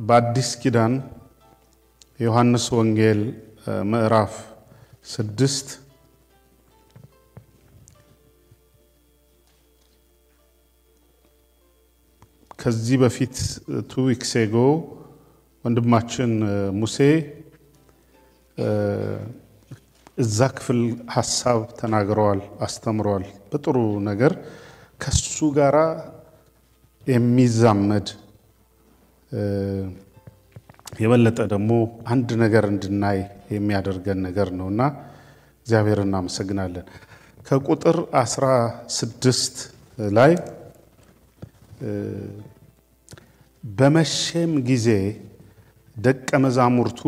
በአዲስ ኪዳን ዮሐንስ ወንጌል ምዕራፍ 6 ከዚህ በፊት 2 weeks ago ወንድማችን ሙሴ እዛ ክፍል ሐሳብ ተናግሯል አስተምሯል በጥሩ ነገር ከሱ ጋራ የሚዛመድ የበለጠ ደግሞ አንድ ነገር እንድናይ የሚያደርገን ነገር ነውና እግዚአብሔርን እናመሰግናለን። ከቁጥር 16 ላይ በመሸም ጊዜ ደቀ መዛሙርቱ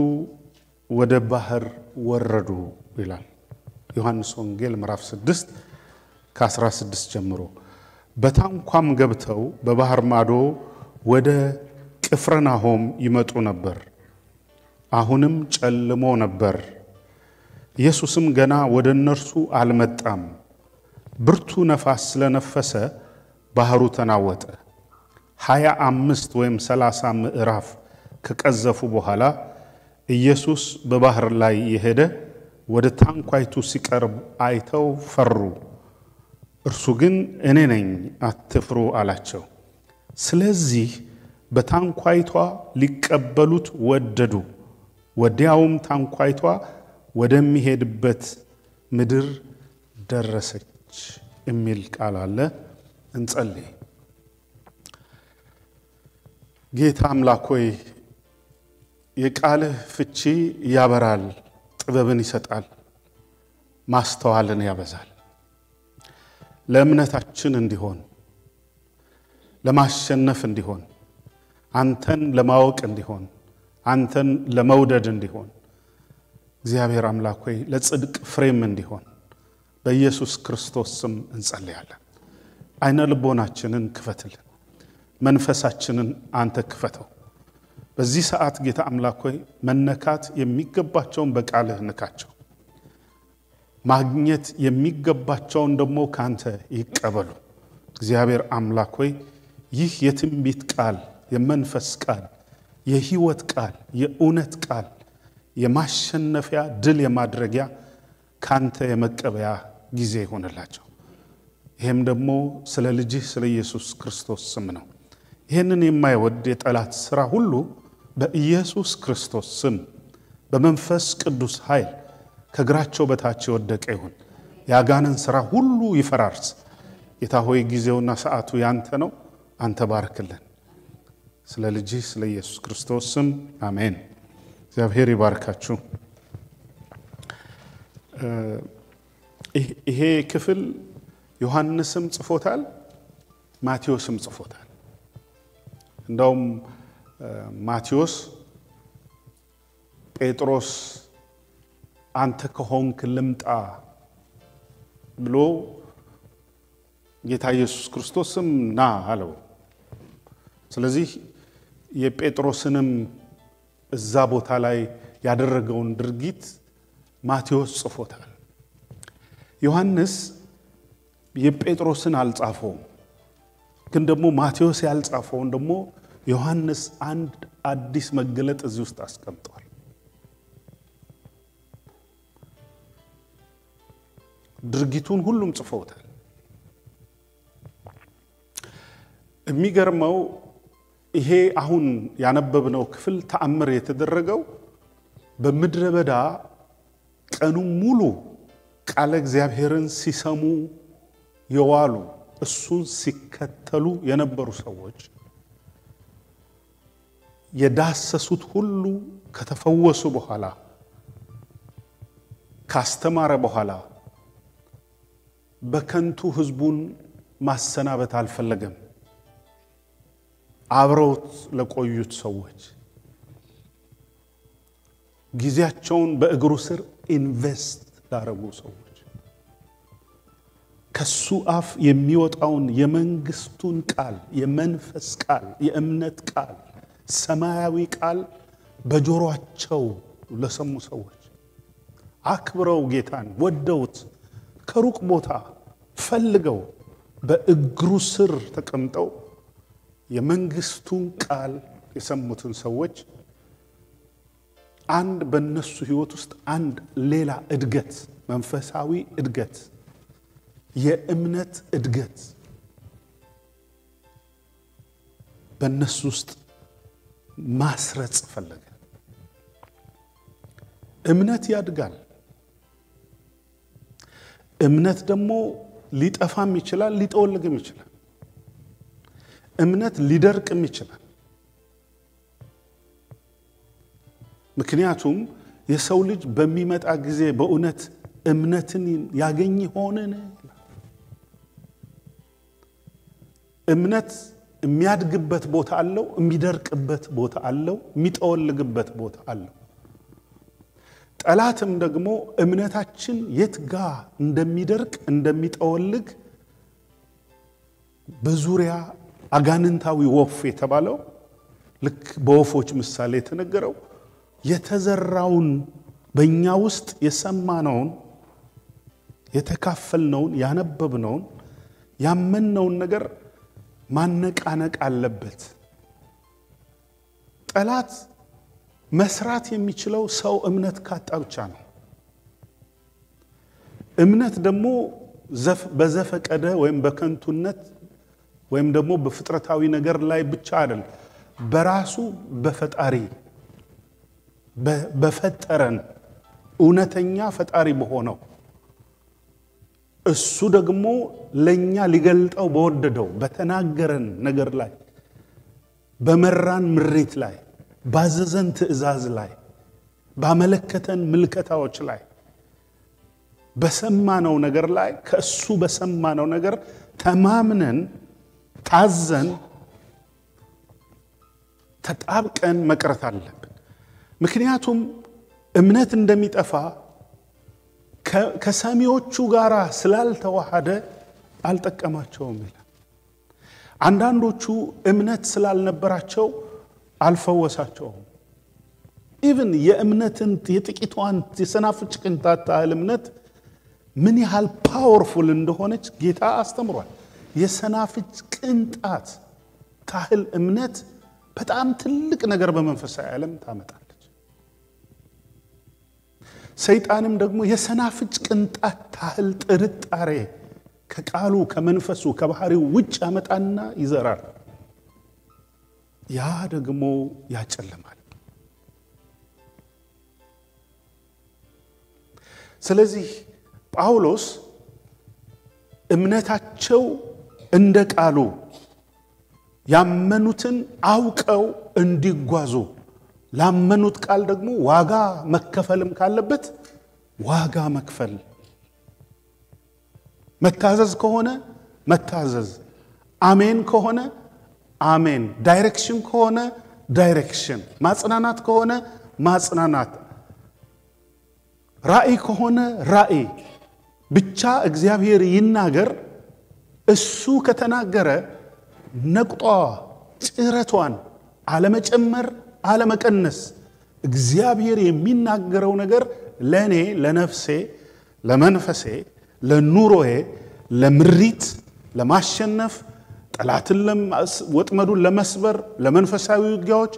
ወደ ባህር ወረዱ ይላል። ዮሐንስ ወንጌል ምዕራፍ 6 ከ16 ጀምሮ በታንኳም ገብተው በባህር ማዶ ወደ ቅፍርናሆም ይመጡ ነበር። አሁንም ጨልሞ ነበር። ኢየሱስም ገና ወደ እነርሱ አልመጣም። ብርቱ ነፋስ ስለነፈሰ ባህሩ ተናወጠ። 25 ወይም 30 ምዕራፍ ከቀዘፉ በኋላ ኢየሱስ በባህር ላይ የሄደ ወደ ታንኳይቱ ሲቀርብ አይተው ፈሩ። እርሱ ግን እኔ ነኝ አትፍሩ አላቸው። ስለዚህ በታንኳይቷ ሊቀበሉት ወደዱ። ወዲያውም ታንኳይቷ ወደሚሄድበት ምድር ደረሰች የሚል ቃል አለ። እንጸልይ። ጌታ አምላክ ሆይ የቃልህ ፍቺ ያበራል፣ ጥበብን ይሰጣል፣ ማስተዋልን ያበዛል። ለእምነታችን እንዲሆን ለማሸነፍ እንዲሆን አንተን ለማወቅ እንዲሆን አንተን ለመውደድ እንዲሆን እግዚአብሔር አምላክ ሆይ ለጽድቅ ፍሬም እንዲሆን በኢየሱስ ክርስቶስ ስም እንጸልያለን። አይነ ልቦናችንን ክፈትልን፣ መንፈሳችንን አንተ ክፈተው። በዚህ ሰዓት ጌታ አምላክ ሆይ መነካት የሚገባቸውን በቃልህ ንካቸው፣ ማግኘት የሚገባቸውን ደግሞ ካንተ ይቀበሉ። እግዚአብሔር አምላክ ሆይ ይህ የትንቢት ቃል፣ የመንፈስ ቃል፣ የሕይወት ቃል፣ የእውነት ቃል፣ የማሸነፊያ ድል የማድረጊያ ካንተ የመቀበያ ጊዜ ይሆንላቸው። ይሄም ደግሞ ስለ ልጅህ ስለ ኢየሱስ ክርስቶስ ስም ነው። ይሄንን የማይወድ የጠላት ሥራ ሁሉ በኢየሱስ ክርስቶስ ስም በመንፈስ ቅዱስ ኃይል ከግራቸው በታች የወደቀ ይሁን። ያጋንን ሥራ ሁሉ ይፈራርስ። ጌታ ሆይ ጊዜውና ሰዓቱ ያንተ ነው። አንተ ባርክልን። ስለ ልጅህ ስለ ኢየሱስ ክርስቶስ ስም አሜን። እግዚአብሔር ይባርካችሁ። ይሄ ክፍል ዮሐንስም ጽፎታል፣ ማቴዎስም ጽፎታል። እንደውም ማቴዎስ ጴጥሮስ አንተ ከሆንክ ልምጣ ብሎ ጌታ ኢየሱስ ክርስቶስም ና አለው። ስለዚህ የጴጥሮስንም እዛ ቦታ ላይ ያደረገውን ድርጊት ማቴዎስ ጽፎታል። ዮሐንስ የጴጥሮስን አልጻፈውም፣ ግን ደግሞ ማቴዎስ ያልጻፈውን ደግሞ ዮሐንስ አንድ አዲስ መገለጥ እዚህ ውስጥ አስቀምጧል። ድርጊቱን ሁሉም ጽፈውታል። የሚገርመው ይሄ አሁን ያነበብነው ክፍል ተአምር የተደረገው በምድረ በዳ ቀኑ ሙሉ ቃለ እግዚአብሔርን ሲሰሙ የዋሉ እሱን ሲከተሉ የነበሩ ሰዎች የዳሰሱት ሁሉ ከተፈወሱ በኋላ ካስተማረ በኋላ በከንቱ ህዝቡን ማሰናበት አልፈለገም። አብረውት ለቆዩት ሰዎች ጊዜያቸውን በእግሩ ስር ኢንቨስት ላደረጉ ሰዎች ከሱ አፍ የሚወጣውን የመንግስቱን ቃል፣ የመንፈስ ቃል፣ የእምነት ቃል፣ ሰማያዊ ቃል በጆሮአቸው ለሰሙ ሰዎች አክብረው ጌታን ወደውት ከሩቅ ቦታ ፈልገው በእግሩ ስር ተቀምጠው የመንግስቱን ቃል የሰሙትን ሰዎች አንድ በእነሱ ህይወት ውስጥ አንድ ሌላ እድገት መንፈሳዊ እድገት የእምነት እድገት በእነሱ ውስጥ ማስረጽ ፈለገ እምነት ያድጋል እምነት ደግሞ ሊጠፋም ይችላል ሊጠወልግም ይችላል እምነት ሊደርቅም ይችላል ምክንያቱም የሰው ልጅ በሚመጣ ጊዜ በእውነት እምነትን ያገኝ ሆነን እምነት የሚያድግበት ቦታ አለው የሚደርቅበት ቦታ አለው የሚጠወልግበት ቦታ አለው ጠላትም ደግሞ እምነታችን የት ጋር እንደሚደርቅ እንደሚጠወልግ በዙሪያ አጋንንታዊ ወፍ የተባለው ልክ በወፎች ምሳሌ የተነገረው የተዘራውን በእኛ ውስጥ የሰማነውን የተካፈልነውን ያነበብነውን ያመንነውን ነገር ማነቃነቅ አለበት ጠላት መስራት የሚችለው ሰው እምነት ካጣ ብቻ ነው እምነት ደግሞ በዘፈቀደ ወይም በከንቱነት ወይም ደግሞ በፍጥረታዊ ነገር ላይ ብቻ አይደል በራሱ በፈጣሪ በፈጠረን እውነተኛ ፈጣሪ በሆነው እሱ ደግሞ ለኛ ሊገልጠው በወደደው በተናገረን ነገር ላይ በመራን ምሪት ላይ ባዘዘን ትእዛዝ ላይ ባመለከተን ምልከታዎች ላይ በሰማነው ነገር ላይ ከእሱ በሰማነው ነገር ተማምነን ታዘን ተጣብቀን መቅረት አለብን ምክንያቱም እምነት እንደሚጠፋ ከሰሚዎቹ ጋራ ስላልተዋሃደ አልጠቀማቸውም ይላል አንዳንዶቹ እምነት ስላልነበራቸው አልፈወሳቸውም ኢቭን የእምነትን የጥቂቷን የሰናፍጭ ቅንጣት ታህል እምነት ምን ያህል ፓወርፉል እንደሆነች ጌታ አስተምሯል የሰናፍጭ ቅንጣት ታህል እምነት በጣም ትልቅ ነገር በመንፈሳዊ ዓለም ታመጣለች ሰይጣንም ደግሞ የሰናፍጭ ቅንጣት ታህል ጥርጣሬ ከቃሉ ከመንፈሱ ከባህሪው ውጭ ያመጣና ይዘራል ያ ደግሞ ያጨለማል ስለዚህ ጳውሎስ እምነታቸው እንደ ቃሉ ያመኑትን አውቀው እንዲጓዙ ላመኑት ቃል ደግሞ ዋጋ መከፈልም ካለበት ዋጋ መክፈል መታዘዝ ከሆነ መታዘዝ አሜን ከሆነ አሜን ዳይሬክሽን ከሆነ ዳይሬክሽን ማጽናናት ከሆነ ማጽናናት ራእይ ከሆነ ራእይ ብቻ እግዚአብሔር ይናገር እሱ ከተናገረ ነቅጧ ጭረቷን አለመጨመር አለመቀነስ እግዚአብሔር የሚናገረው ነገር ለኔ ለነፍሴ ለመንፈሴ ለኑሮዬ ለምሪት ለማሸነፍ ጠላትን ወጥመዱን ለመስበር ለመንፈሳዊ ውጊያዎች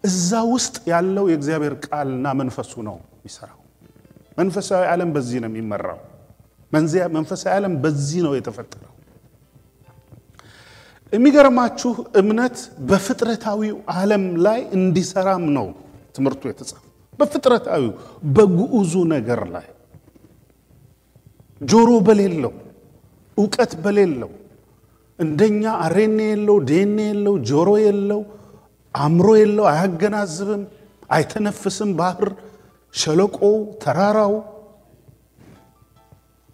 እዛ ውስጥ ያለው የእግዚአብሔር ቃልና መንፈሱ ነው ይሰራው መንፈሳዊ ዓለም በዚህ ነው የሚመራው መንፈሳዊ ዓለም በዚህ ነው የተፈጠረው የሚገርማችሁ እምነት በፍጥረታዊው ዓለም ላይ እንዲሰራም ነው ትምርቱ የተጻፈው በፍጥረታዊው በጉዑዙ ነገር ላይ ጆሮ በሌለው ዕውቀት በሌለው እንደኛ አሬኔ የለው ዴኔ የለው ጆሮ የለው አምሮ የለው አያገናዝብም አይተነፍስም ባህር ሸለቆ ተራራው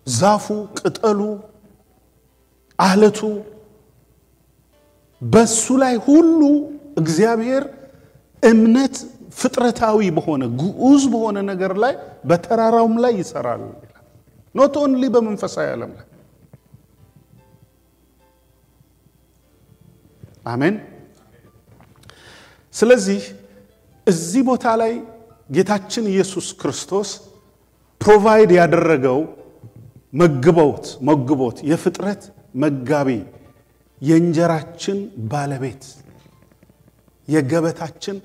ዛፉ ቅጠሉ አለቱ በሱ ላይ ሁሉ እግዚአብሔር እምነት ፍጥረታዊ በሆነ ጉዑዝ በሆነ ነገር ላይ በተራራውም ላይ ይሰራል not only በመንፈሳዊ ዓለም ላይ አሜን ስለዚህ እዚህ ቦታ ላይ ጌታችን ኢየሱስ ክርስቶስ ፕሮቫይድ ያደረገው መግቦት የፍጥረት መጋቢ የእንጀራችን ባለቤት የገበታችን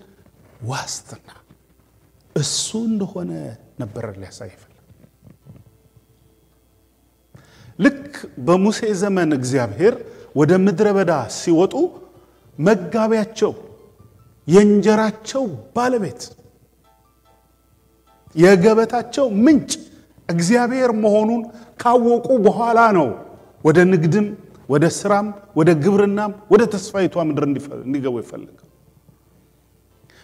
ዋስትና እሱ እንደሆነ ነበር ሊያሳይፈል። ልክ በሙሴ ዘመን እግዚአብሔር ወደ ምድረ በዳ ሲወጡ መጋቢያቸው የእንጀራቸው ባለቤት የገበታቸው ምንጭ እግዚአብሔር መሆኑን ካወቁ በኋላ ነው ወደ ንግድም ወደ ስራም ወደ ግብርናም ወደ ተስፋይቷ ምድር እንዲገቡ ይፈልጋል።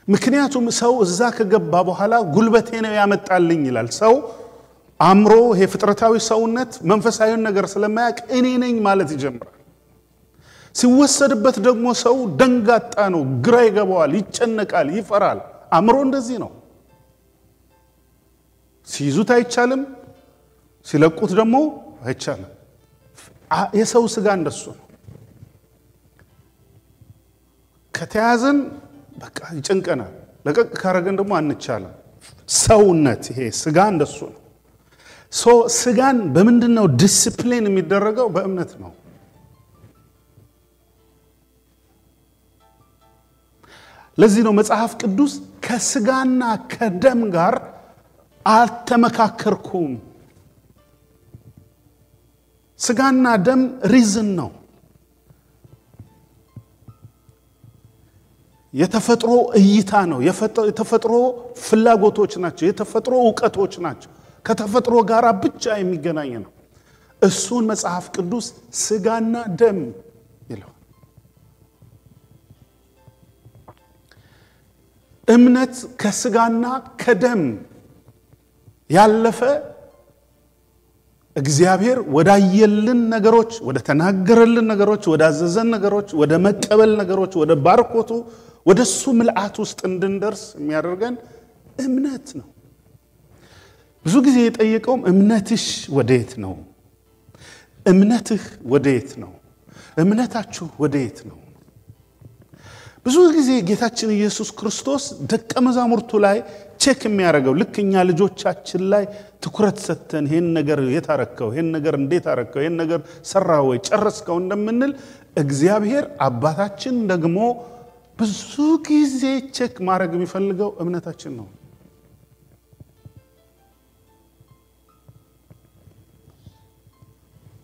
ምክንያቱም ሰው እዛ ከገባ በኋላ ጉልበቴ ነው ያመጣልኝ ይላል። ሰው አምሮ ይሄ ፍጥረታዊ ሰውነት መንፈሳዊ ነገር ስለማያውቅ እኔ ነኝ ማለት ይጀምራል። ሲወሰድበት ደግሞ ሰው ደንጋጣ ነው፣ ግራ ይገባዋል፣ ይጨነቃል፣ ይፈራል። አምሮ እንደዚህ ነው። ሲይዙት አይቻልም፣ ሲለቁት ደግሞ አይቻልም። የሰው ስጋ እንደሱ ነው። ከተያዘን በቃ ይጨንቀናል፣ ለቀቅ ካረገን ደግሞ አንቻልም። ሰውነት ይሄ ስጋ እንደሱ ነው። ስጋን በምንድነው ዲሲፕሊን የሚደረገው? በእምነት ነው። ለዚህ ነው መጽሐፍ ቅዱስ ከስጋና ከደም ጋር አልተመካከርኩም። ስጋና ደም ሪዝን ነው። የተፈጥሮ እይታ ነው። የተፈጥሮ ፍላጎቶች ናቸው። የተፈጥሮ ዕውቀቶች ናቸው። ከተፈጥሮ ጋር ብቻ የሚገናኝ ነው። እሱን መጽሐፍ ቅዱስ ስጋና ደም ይላል። እምነት ከስጋና ከደም ያለፈ እግዚአብሔር ወዳየልን ነገሮች፣ ወደ ተናገረልን ነገሮች፣ ወደ አዘዘን ነገሮች፣ ወደ መቀበል ነገሮች፣ ወደ ባርኮቱ ወደሱ ምልአት ውስጥ እንድንደርስ የሚያደርገን እምነት ነው። ብዙ ጊዜ የጠየቀውም እምነትሽ ወዴት ነው? እምነትህ ወዴት ነው? እምነታችሁ ወዴት ነው? ብዙ ጊዜ ጌታችን ኢየሱስ ክርስቶስ ደቀ መዛሙርቱ ላይ ቼክ የሚያደርገው ልክኛ ልጆቻችን ላይ ትኩረት ሰተን ይሄን ነገር የታረከው ይሄን ነገር እንዴት አረከው ይሄን ነገር ሰራው ወይ ጨረስከው እንደምንል እግዚአብሔር አባታችን ደግሞ ብዙ ጊዜ ቼክ ማድረግ የሚፈልገው እምነታችን ነው።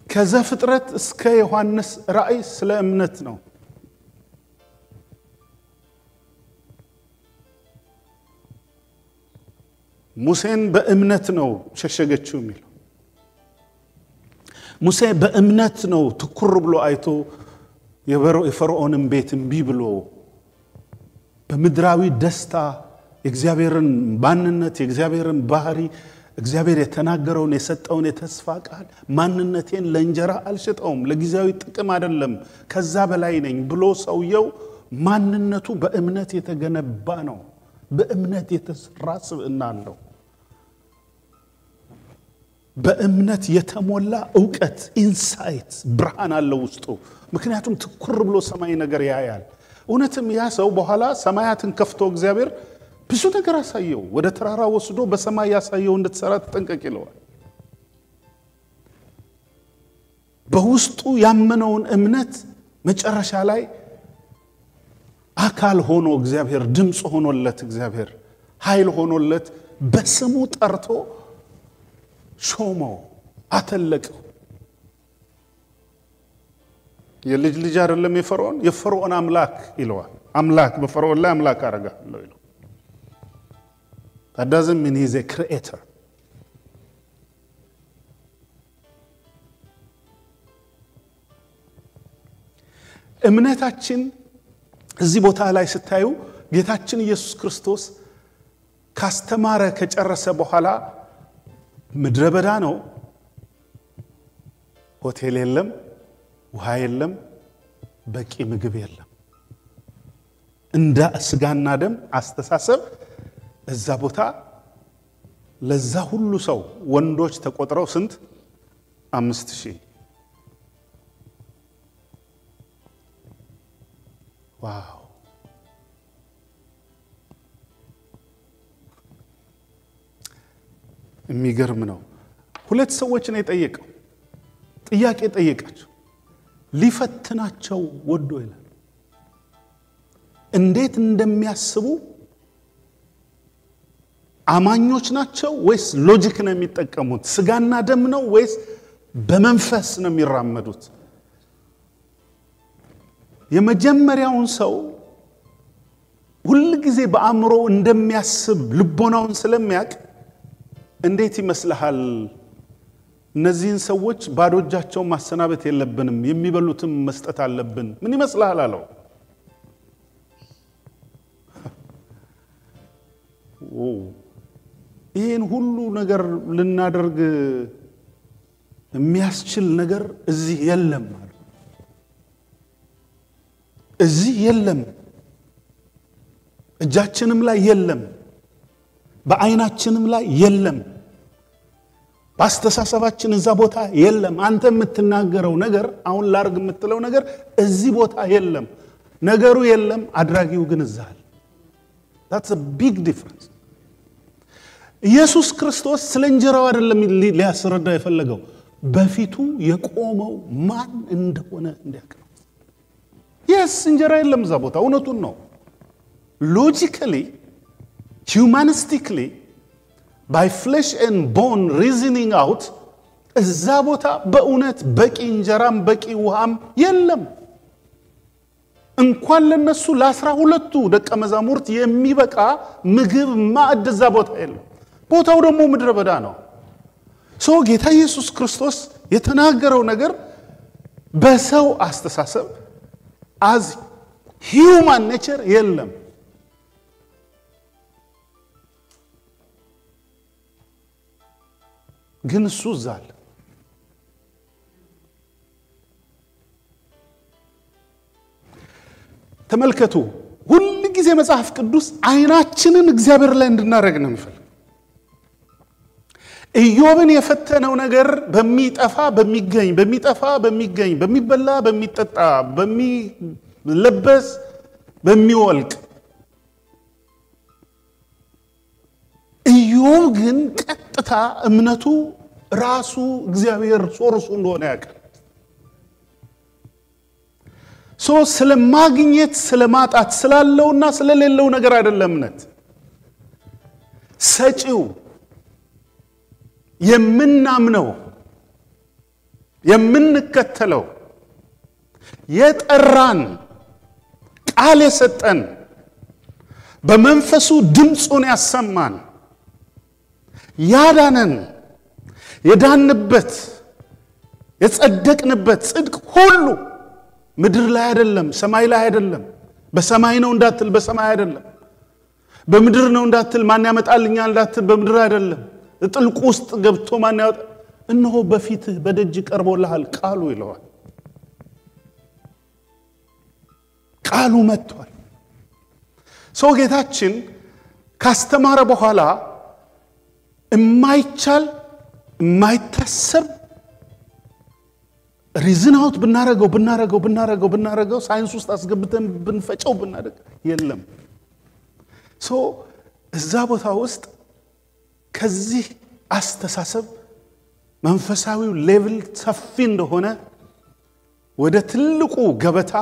ከዘፍጥረት እስከ ዮሐንስ ራእይ ስለ እምነት ነው። ሙሴን በእምነት ነው ሸሸገችው የሚለው። ሙሴ በእምነት ነው ትኩር ብሎ አይቶ የፈርዖንን ቤት እምቢ ብሎ በምድራዊ ደስታ የእግዚአብሔርን ማንነት የእግዚአብሔርን ባህሪ እግዚአብሔር የተናገረውን የሰጠውን የተስፋ ቃል ማንነቴን ለእንጀራ አልሸጠውም ለጊዜያዊ ጥቅም አይደለም ከዛ በላይ ነኝ ብሎ ሰውየው ማንነቱ በእምነት የተገነባ ነው። በእምነት የተሰራ ስብዕና አለው። በእምነት የተሞላ ዕውቀት ኢንሳይት ብርሃን አለው ውስጡ። ምክንያቱም ትኩር ብሎ ሰማይ ነገር ያያል። እውነትም ያ ሰው በኋላ ሰማያትን ከፍቶ እግዚአብሔር ብዙ ነገር አሳየው። ወደ ተራራ ወስዶ በሰማይ ያሳየው እንድትሰራ ተጠንቀቅ ይለዋል። በውስጡ ያመነውን እምነት መጨረሻ ላይ አካል ሆኖ እግዚአብሔር ድምጽ ሆኖለት እግዚአብሔር ኃይል ሆኖለት በስሙ ጠርቶ ሾሞ አተለቀው። የልጅ ልጅ አይደለም የፈርዖን አምላክ ይለዋል። አምላክ በፈርዖን ላይ አምላክ አረጋለሁ ይለው። That doesn't mean he's a creator. እምነታችን እዚህ ቦታ ላይ ስታዩ ጌታችን ኢየሱስ ክርስቶስ ካስተማረ ከጨረሰ በኋላ ምድረ በዳ ነው። ሆቴል የለም፣ ውሃ የለም፣ በቂ ምግብ የለም። እንደ ስጋና ደም አስተሳሰብ እዛ ቦታ ለዛ ሁሉ ሰው ወንዶች ተቆጥረው ስንት 5000 ዋው! የሚገርም ነው። ሁለት ሰዎች ነው የጠየቀው። ጥያቄ ጠየቃቸው። ሊፈትናቸው ወዶ ይላል። እንዴት እንደሚያስቡ አማኞች ናቸው ወይስ ሎጂክ ነው የሚጠቀሙት? ስጋና ደም ነው ወይስ በመንፈስ ነው የሚራመዱት? የመጀመሪያውን ሰው ሁሉ ጊዜ በአእምሮ እንደሚያስብ ልቦናውን ስለሚያውቅ እንዴት ይመስልሃል እነዚህን ሰዎች ባዶ እጃቸውን ማሰናበት የለብንም የሚበሉትም መስጠት አለብን ምን ይመስልሃል አለው። ይሄን ሁሉ ነገር ልናደርግ የሚያስችል ነገር እዚህ የለም ማለት እዚህ የለም እጃችንም ላይ የለም በአይናችንም ላይ የለም ባስተሳሰባችን እዛ ቦታ የለም አንተ የምትናገረው ነገር አሁን ላርግ የምትለው ነገር እዚህ ቦታ የለም ነገሩ የለም አድራጊው ግን እዛል that's a big difference ኢየሱስ ክርስቶስ ስለ እንጀራው አይደለም ሊያስረዳ የፈለገው በፊቱ የቆመው ማን እንደሆነ እንዲያውቅ yes እንጀራ የለም እዛ ቦታ እውነቱን ነው logically humanistically by flesh and bone reasoning out እዛ ቦታ በእውነት በቂ እንጀራም በቂ ውሃም የለም እንኳን ለነሱ ለ12ቱ ደቀ መዛሙርት የሚበቃ ምግብ ማዕድ እዛ ቦታ የለም ቦታው ደግሞ ምድረ በዳ ነው ሶ ጌታ ኢየሱስ ክርስቶስ የተናገረው ነገር በሰው አስተሳሰብ as human nature የለም ግን እሱ ዛል ተመልከቱ ሁሉ ጊዜ መጽሐፍ ቅዱስ አይናችንን እግዚአብሔር ላይ እንድናረግ ነው የሚፈልግ ኢዮብን የፈተነው ነገር በሚጠፋ በሚገኝ በሚበላ በሚጠጣ በሚለበስ በሚወልቅ ኢዮብ ግን ቀጥታ እምነቱ ራሱ እግዚአብሔር ሶርሱ እንደሆነ ያውቃል ሶ ስለማግኘት ስለማጣት ስላለውና ስለሌለው ነገር አይደለም እምነት ሰጪው የምናምነው የምንከተለው የጠራን ቃል የሰጠን በመንፈሱ ድምጹን ያሰማን ያዳነን የዳንበት የጸደቅንበት ጽድቅ ሁሉ ምድር ላይ አይደለም ሰማይ ላይ አይደለም በሰማይ ነው እንዳትል በሰማይ አይደለም በምድር ነው እንዳትል ማን ያመጣልኛል እንዳትል በምድር አይደለም ጥልቁ ውስጥ ገብቶ ማን ያወጣ እነሆ በፊትህ በደጅ ቀርቦልሃል ቃሉ ይለዋል ቃሉ መጥቷል ሰው ጌታችን ካስተማረ በኋላ የማይቻል የማይታሰብ ሪዝን አውት ብናረገው ሳይንስ ውስጥ አስገብተን ብንፈጨው ብናደርግ የለም ሶ እዛ ቦታ ውስጥ ከዚህ አስተሳሰብ መንፈሳዊው ሌቭል ሰፊ እንደሆነ ወደ ትልቁ ገበታ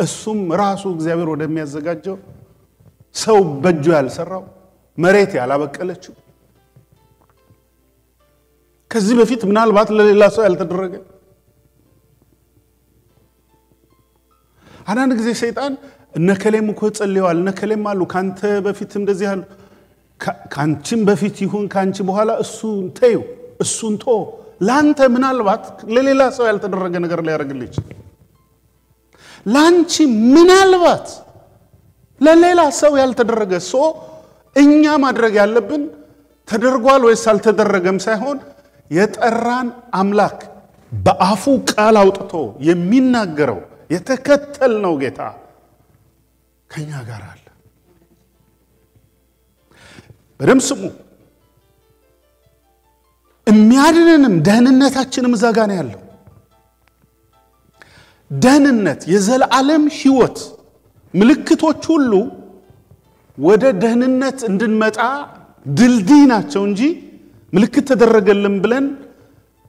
እሱም ራሱ እግዚአብሔር ወደሚያዘጋጀው ሰው በእጁ ያልሰራው መሬት ያላበቀለችው ከዚህ በፊት ምናልባት ለሌላ ሰው ያልተደረገ አንዳንድ ጊዜ ሰይጣን እነከሌም እኮ ጸልየዋል እነከሌም አሉ ካንተ በፊት እንደዚህ አሉ ካንቺም በፊት ይሁን ካንቺ በኋላ እሱን ቶ ላንተ ምናልባት ለሌላ ሰው ያልተደረገ ነገር ሊያደርግልሽ ላንቺ ምናልባት ለሌላ ሰው ያልተደረገ ሰው እኛ ማድረግ ያለብን ተደርጓል ወይስ አልተደረገም ሳይሆን የጠራን አምላክ በአፉ ቃል አውጥቶ የሚናገረው የተከተልነው ጌታ ከኛ ጋር አለ በደም ስሙ የሚያድነንም ደህንነታችንም እዛ ጋር ነው ያለው ደህንነት የዘላለም ሕይወት ምልክቶች ሁሉ ወደ ደህንነት እንድንመጣ ድልድይ ናቸው እንጂ ምልክት ተደረገልን ብለን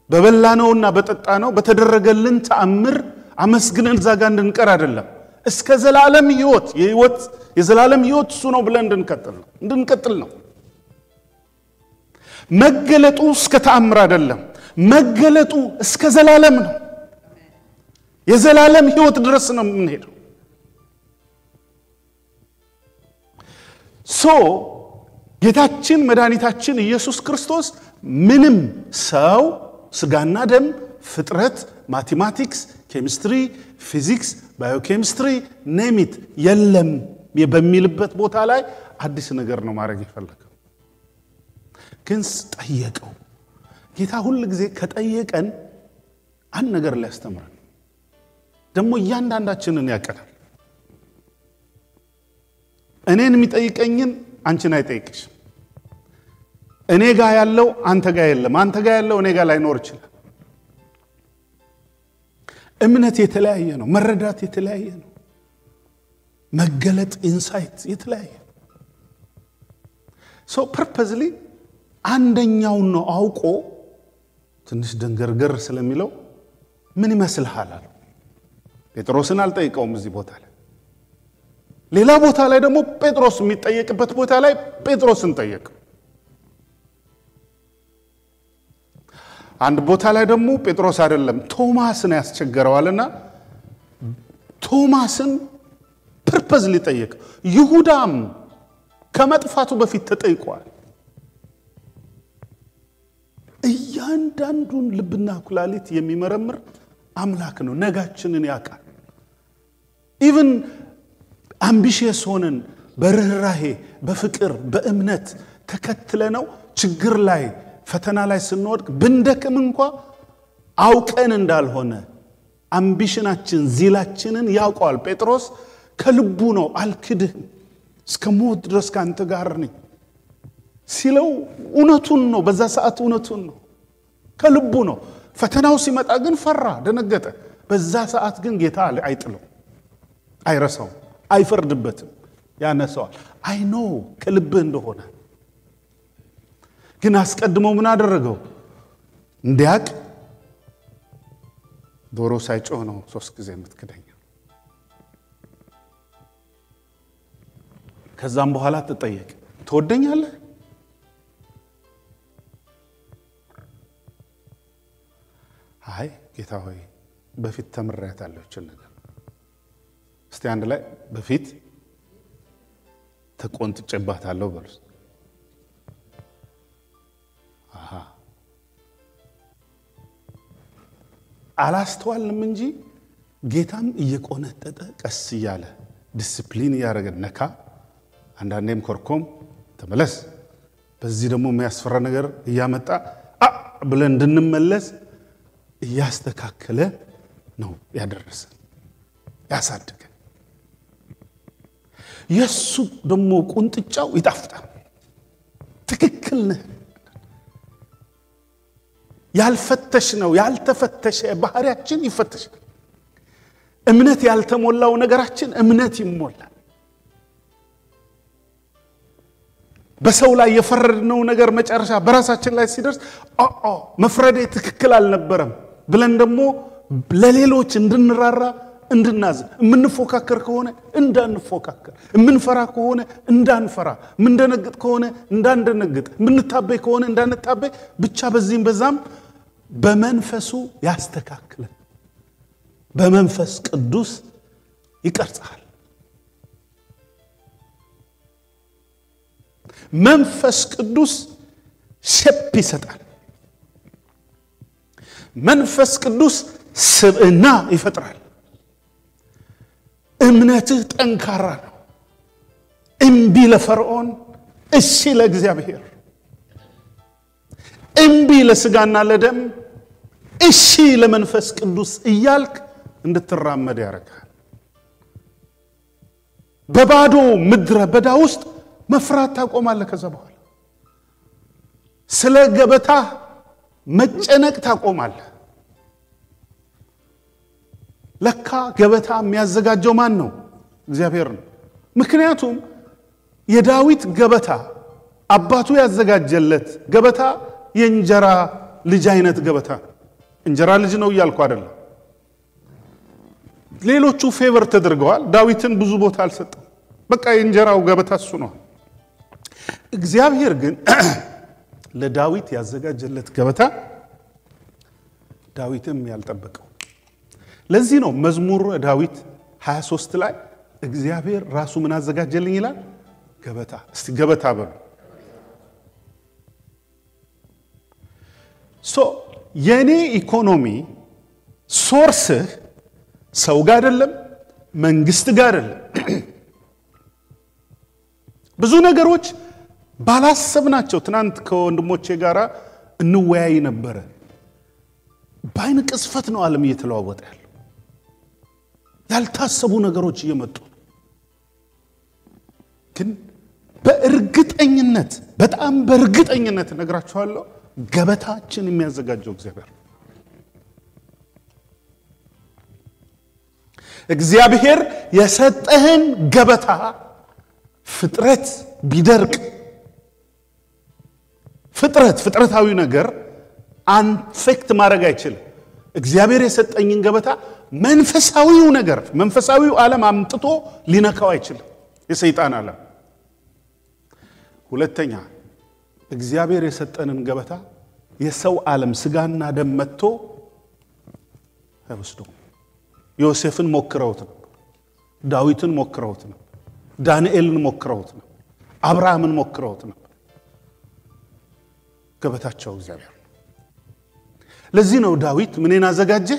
በበላነውና በጠጣነው በተደረገልን ተአምር አመስግነን ዛጋ እንድንቀር አይደለም እስከ ዘላለም ሕይወት የዘላለም ሕይወት እሱ ነው ብለን እንድንቀጥል ነው። መገለጡ እስከ ተአምር አይደለም፣ መገለጡ እስከ ዘላለም ነው። የዘላለም ሕይወት ድረስ ነው የምንሄደው። ጌታችን መድኃኒታችን ኢየሱስ ክርስቶስ ምንም ሰው ስጋና ደም ፍጥረት ማቴማቲክስ ኬሚስትሪ ፊዚክስ ባዮኬሚስትሪ ኔሚት የለም በሚልበት ቦታ ላይ አዲስ ነገር ነው ማድረግ ይፈልጋል። ግን ጠየቀው። ጌታ ሁሉ ጊዜ ከጠየቀን አንድ ነገር ሊያስተምረን ደግሞ እያንዳንዳችንን ያቀናል። እኔን የሚጠይቀኝን አንቺን አይጠይቅሽ። እኔ ጋር ያለው አንተ ጋር የለም፣ አንተ ጋር ያለው እኔ ጋር ላይኖር ይችላል። እምነት የተለያየ ነው፣ መረዳት የተለያየ ነው፣ መገለጥ ኢንሳይት የተለያየ ፐርፐዝሊ አንደኛው ነው አውቆ ትንሽ ደንገርገር ስለሚለው ምን ይመስልሃል አለ። ጴጥሮስን አልጠይቀውም እዚህ ቦታ ላይ። ሌላ ቦታ ላይ ደግሞ ጴጥሮስ የሚጠየቅበት ቦታ ላይ ጴጥሮስን ጠየቀ። አንድ ቦታ ላይ ደግሞ ጴጥሮስ አይደለም ቶማስን ያስቸገረዋልና ቶማስን ፐርፐዝሊ ጠየቀ። ይሁዳም ከመጥፋቱ በፊት ተጠይቋል። እያንዳንዱን ልብና ኩላሊት የሚመረምር አምላክ ነው። ነጋችንን ያውቃል። ኢቭን አምቢሽየስ ሆነን በርህራሄ በፍቅር በእምነት ተከትለነው ችግር ላይ ፈተና ላይ ስንወድቅ ብንደክም እንኳን አውቀን እንዳልሆነ አምቢሽናችን ዚላችንን ያውቃል። ጴጥሮስ ከልቡ ነው አልክድህም እስከ ሞት ድረስ ካንተ ጋር ነኝ ሲለው እውነቱን ነው። በዛ ሰዓት እውነቱን ነው፣ ከልቡ ነው። ፈተናው ሲመጣ ግን ፈራ፣ ደነገጠ። በዛ ሰዓት ግን ጌታ አይጥለው፣ አይረሳው፣ አይፈርድበትም፣ ያነሳዋል። አይ ኖ ከልብህ እንደሆነ። ግን አስቀድሞ ምን አደረገው? እንዲያቅ ዶሮ ሳይጮህ ነው 3 ጊዜ የምትክደኝ። ከዛም በኋላ ተጠየቀ፣ ትወደኛለህ? አይ ጌታ ሆይ በፊት ተምሬያታለሁ እቺ ነገር። እስቲ አንድ ላይ በፊት ተቆንጥጬባታለሁ በሉ። አላስተዋልንም እንጂ ጌታም እየቆነጠጠ ቀስ እያለ ዲሲፕሊን ያደረገ ነካ፣ አንዳንዴም ኮርኮም ተመለስ፣ በዚህ ደግሞ የሚያስፈራ ነገር እያመጣ ብለን እንድንመለስ እያስተካከለ ነው ያደረሰን ያሳደገን። የሱ ደግሞ ቁንጥጫው ይጣፍጣል። ትክክል ነህ። ያልፈተሽ ነው ያልተፈተሸ ባህሪያችን ይፈተሻል። እምነት ያልተሞላው ነገራችን እምነት ይሞላል። በሰው ላይ የፈረድነው ነገር መጨረሻ በራሳችን ላይ ሲደርስ መፍረዴ ትክክል አልነበረም ብለን ደግሞ ለሌሎች እንድንራራ እንድናዝን፣ የምንፎካከር ከሆነ እንዳንፎካከር፣ የምንፈራ ከሆነ እንዳንፈራ፣ የምንደነግጥ ከሆነ እንዳንደነግጥ፣ የምንታበይ ከሆነ እንዳንታበይ፣ ብቻ በዚህም በዛም በመንፈሱ ያስተካክለን። በመንፈስ ቅዱስ ይቀርጻል። መንፈስ ቅዱስ ሸፕ ይሰጣል። መንፈስ ቅዱስ ስብዕና ይፈጥራል። እምነትህ ጠንካራ ነው። እምቢ ለፈርዖን እሺ ለእግዚአብሔር፣ እምቢ ለስጋና ለደም እሺ ለመንፈስ ቅዱስ እያልክ እንድትራመድ ያደርጋል። በባዶ ምድረ በዳ ውስጥ መፍራት ታቆማለህ። ከዛ በኋላ ስለ ገበታ መጨነቅ ታቆማለህ። ለካ ገበታ የሚያዘጋጀው ማን ነው? እግዚአብሔር ነው። ምክንያቱም የዳዊት ገበታ አባቱ ያዘጋጀለት ገበታ የእንጀራ ልጅ አይነት ገበታ። እንጀራ ልጅ ነው እያልኩ አይደለም። ሌሎቹ ፌቨር ተደርገዋል ዳዊትን ብዙ ቦታ አልሰጠም በቃ የእንጀራው ገበታ እሱ ነው እግዚአብሔር ግን ለዳዊት ያዘጋጀለት ገበታ ዳዊትም ያልጠበቀው ለዚህ ነው መዝሙር ዳዊት 23 ላይ እግዚአብሔር ራሱ ምን አዘጋጀልኝ ይላል ገበታ እስቲ ገበታ በሉ የኔ ኢኮኖሚ ሶርስ ሰው ጋር አይደለም መንግስት ጋር አይደለም ብዙ ነገሮች ባላሰብናቸው ትናንት ከወንድሞቼ ጋራ እንወያይ ነበር ባይን ቅስፈት ነው ዓለም እየተለዋወጠ ያለው ያልታሰቡ ነገሮች እየመጡ ግን በእርግጠኝነት በጣም በእርግጠኝነት ነግራችኋለሁ ገበታችን የሚያዘጋጀው እግዚአብሔር የሰጠህን ገበታ ፍጥረት ቢደርቅ ፍጥረታዊ ነገር አንፌክት ማድረግ አይችልም እግዚአብሔር የሰጠኝን ገበታ መንፈሳዊው ነገር መንፈሳዊው ዓለም አምጥቶ ሊነካው አይችልም የሰይጣን ዓለም ሁለተኛ እግዚአብሔር የሰጠንን ገበታ የሰው ዓለም ስጋና ደም መጥቶ አይወስደውም ዮሴፍን ሞክረውት ነው ዳዊትን ሞክረውት ነው ዳንኤልን ሞክረውት ነው አብርሃምን ሞክረውት ነው ገበታቸው እግዚአብሔር ለዚህ ነው ዳዊት ምንን አዘጋጀ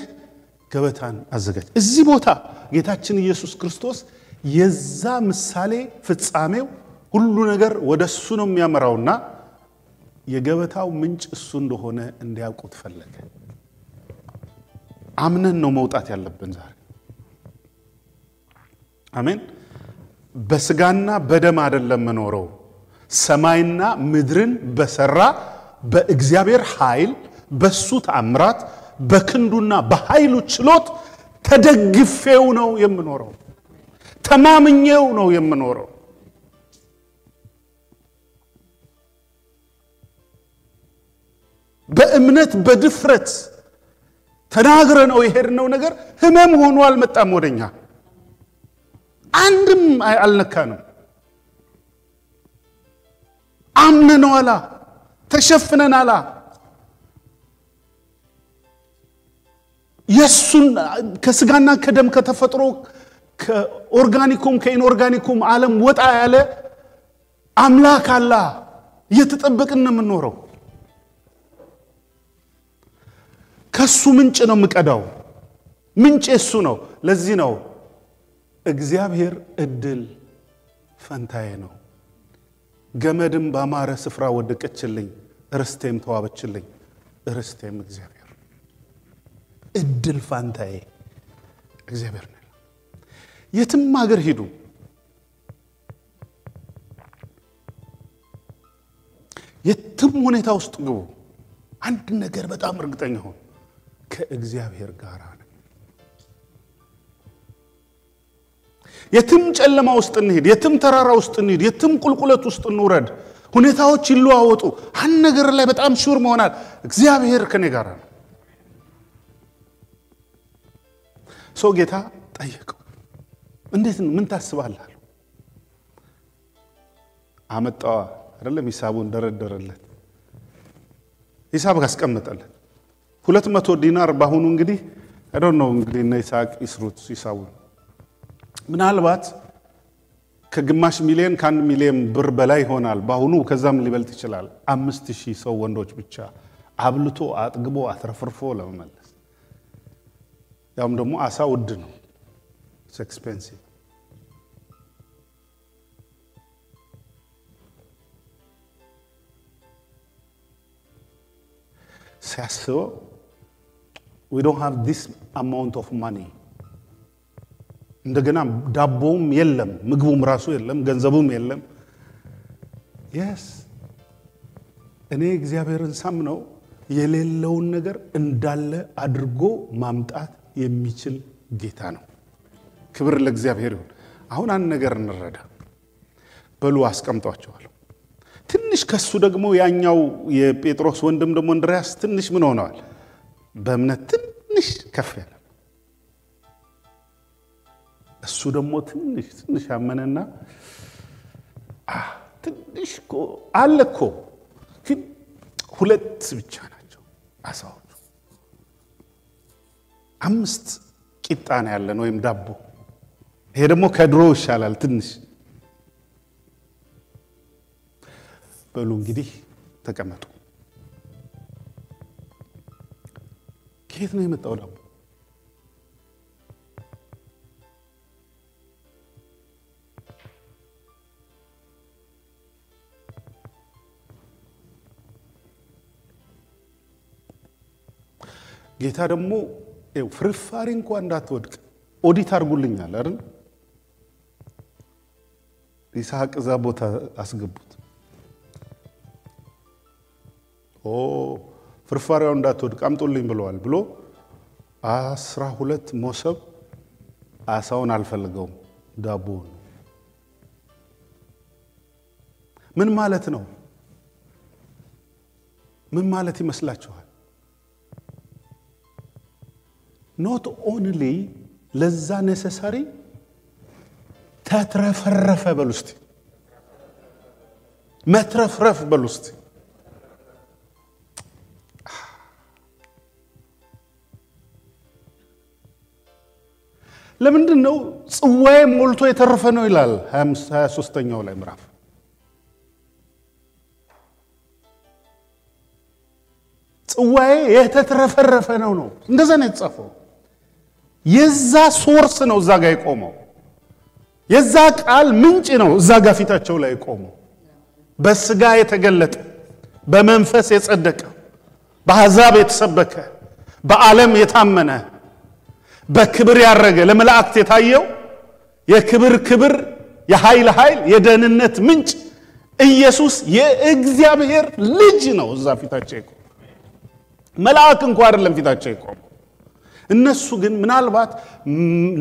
ገበታን አዘጋጀ እዚህ ቦታ ጌታችን ኢየሱስ ክርስቶስ የዛ ምሳሌ ፍጻሜው ሁሉ ነገር ወደሱ ነው የሚያመራውና የገበታው ምንጭ እሱ እንደሆነ እንዲያውቁት ፈለገ አምነን ነው መውጣት ያለብን ዛሬ አሜን በስጋና በደም አይደለም መኖረው ሰማይና ምድርን በሰራ በእግዚአብሔር ኃይል በሱ ተአምራት በክንዱና በኃይሉ ችሎት ተደግፌው ነው የምኖረው ተማምኜው ነው የምኖረው በእምነት በድፍረት ተናግረነው የሄድነው ነገር ህመም ሆኖ አልመጣም ወደኛ አንድም አልነካንም አምነናላ ተሸፍነናላ የሱን ከስጋና ከደም ከተፈጥሮ ከኦርጋኒኩም ከኢንኦርጋኒኩም ዓለም ወጣ ያለ አምላክ አላ እየተጠበቅን ነው የምንኖረው ከሱ ምንጭ ነው የምቀዳው ምንጭ እሱ ነው ለዚህ ነው እግዚአብሔር እድል ፈንታዬ ነው ገመድም ባማረ ስፍራ ወደቀችልኝ ርስቴም ተዋበችልኝ ርስቴም እግዚአብሔር እድል ፈንታዬ እግዚአብሔር ነው የትም ሀገር ሄዱ የትም ሁኔታ ውስጥ ግቡ አንድ ነገር በጣም እርግጠኛ ሆኑ ከእግዚአብሔር ጋር ነው የትም ጨለማ ውስጥ እንሂድ የትም ተራራ ውስጥ እንሂድ የትም ቁልቁለት ውስጥ እንውረድ ሁኔታዎች ይለዋወጡ አንድ ነገር ላይ በጣም ሹር መሆናል እግዚአብሔር ከኔ ጋር ነው ሰው ጌታ ጠየቀው እንዴት ነው ምን ታስባለህ አመጣው አይደለም ሂሳቡን ደረደረለት ሂሳብ ካስቀመጠለት 200 ዲናር ባሁኑ እንግዲህ I don't know እንግዲህ እና ይስሐቅ ይስሩት ሂሳቡ ምናልባት ከግማሽ ሚሊዮን ከ1 ሚሊዮን ብር በላይ ይሆናል ባሁኑ ከዛም ሊበልጥ ይችላል 5000 ሰው ወንዶች ብቻ አብልቶ አጥግቦ አትረፍርፎ ለመመለስ ያም ደግሞ አሳ ውድ ነው it's expensive so we don't have this amount of money እንደገና ዳቦም የለም ምግቡም ራሱ የለም ገንዘቡም የለም yes እኔ እግዚአብሔርን ሳምነው የሌለውን ነገር እንዳለ አድርጎ ማምጣት የሚችል ጌታ ነው ክብር ለእግዚአብሔር ይሁን አሁን አንድ ነገር እንረዳ በሉ አስቀምጧቸዋል ትንሽ ከሱ ደግሞ ያኛው የጴጥሮስ ወንድም ደግሞ እንድሪያስ ትንሽ ምን ሆነዋል በእምነት ትንሽ ከፍ ያለ እሱ ደግሞ ትንሽ አመነና ትንሽ እኮ አለ እኮ ግን ሁለት ብቻ ናቸው አሳዎቹ 5 ቂጣ ነው ያለን ወይም ዳቦ ይሄ ደግሞ ከድሮ ይሻላል ትንሽ በሉ እንግዲህ ተቀመጡ ከየት ነው የመጣው ዳቦ ጌታ ደግሞ ፍርፋሪ እንኳን እንዳትወድቅ ኦዲት አድርጉልኛል አይደል ይስሐቅ እዛ ቦታ አስገቡት ፍርፋሪው እንዳትወድቅ አምጡልኝ ብለዋል ብሎ 12 ሞሰብ አሳውን አልፈልገውም ዳቦውን ምን ማለት ነው ምን ማለት ይመስላችኋል not only ለዛ necessary ተትረፈረፈ በሉስቲ መትረፍረፍ በሉስቲ ለምንድነው ጽዋዬ ሞልቶ የተረፈ ነው ይላል 23ኛው ላይ ምዕራፍ ጽዋዬ የተትረፈረፈ ነው እንደዛ ነው የተጻፈው የዛ ሶርስ ነው እዛ ጋር የቆመው የዛ ቃል ምንጭ ነው እዛ ጋር ፊታቸው ላይ የቆመው በስጋ የተገለጠ በመንፈስ የጸደቀ በአሕዛብ የተሰበከ በዓለም የታመነ በክብር ያረገ ለመላእክት የታየው የክብር የኃይል የደህንነት ምንጭ ኢየሱስ የእግዚአብሔር ልጅ ነው እዛ ፊታቸው የቆመው መልአክ እንኳን አይደለም ፊታቸው የቆመው እነሱ ግን ምናልባት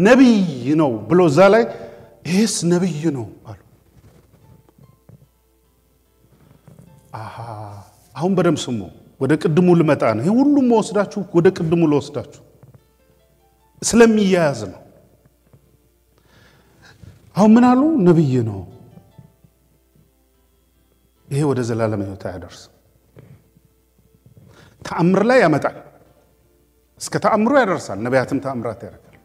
ነብይ ነው ብሎ እዛ ላይ ይሄስ ነብይ ነው አሉ አሁን በደም ስሙ ወደ ቅድሙ ልመጣ ነው ይሄ ሁሉም ወስዳችሁ ወደ ቅድሙ ልወስዳችሁ ስለሚያያዝ ነው አሁን ምን አሉ ነብይ ነው ይሄ ወደ ዘላለም ሕይወት ያደርስ ተአምር ላይ ያመጣል እስከ ተአምሩ ያደርሳል ነቢያትም ተአምራት ያደርጋል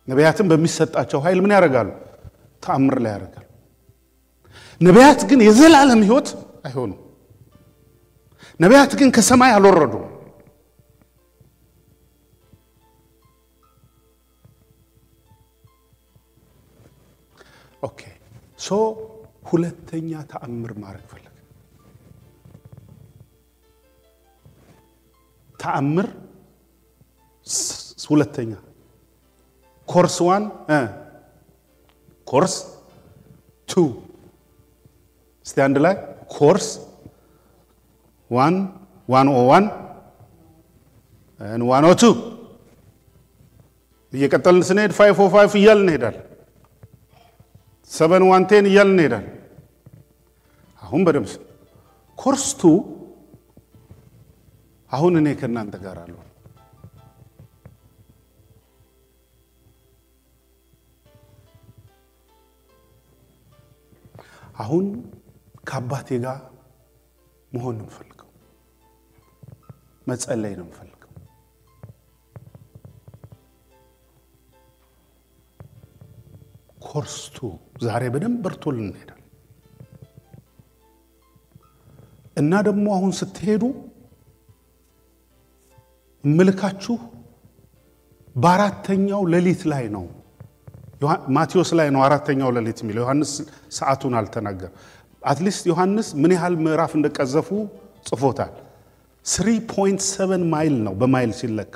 ነቢያትም በሚሰጣቸው ኃይል ምን ያደርጋሉ ተአምር ላይ ያደርጋሉ ነቢያት ግን የዘላለም ሕይወት አይሆኑ ነቢያት ግን ከሰማይ አልወረዱ ኦኬ ሶ ሁለተኛ ተአምር ማድረግ ፈለገ ተአምር ሁለተኛ ኮርስ 1 ኮርስ 2 እስቲ አንድ ላይ ኮርስ 101 and 102 እየቀጠልን ስንሄድ 505 እያልን እንሄዳለን 710 እያልን እንሄዳለን አሁን በደምስ ኮርስ 2 አሁን እኔ ከናንተ ጋር አለው አሁን ከአባቴ ጋር መሆን ነው ፈልገው መጸለይ ነው ፈልገው ኮርስ 2 ዛሬ በደንብ በርቶልን እንሄዳለን እና ደግሞ አሁን ስትሄዱ መልካችሁ በአራተኛው ሌሊት ላይ ነው ማቴዎስ ላይ ነው አራተኛው ሌሊት የሚለው ዮሐንስ ሰዓቱን አልተናገረ አትሊስት ዮሐንስ ምን ያህል ምዕራፍ እንደቀዘፉ ጽፎታል 3.7 ማይል ነው በማይል ሲለካ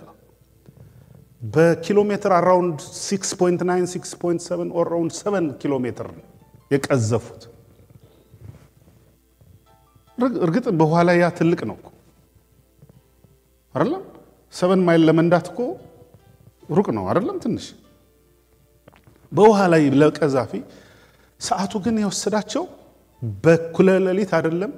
በኪሎሜትር አራውንድ 6.9 6.7 or around 7 ኪሎሜትር የቀዘፉት እርግጥ በኋላ ያ ትልቅ ነው አይደለም 7 ማይል ለመንዳት እኮ ሩቅ ነው አይደለም ትንሽ በኋላ ለቀዛፊ ሰዓቱ ግን የወሰዳቸው በኩለ ሌሊት አይደለም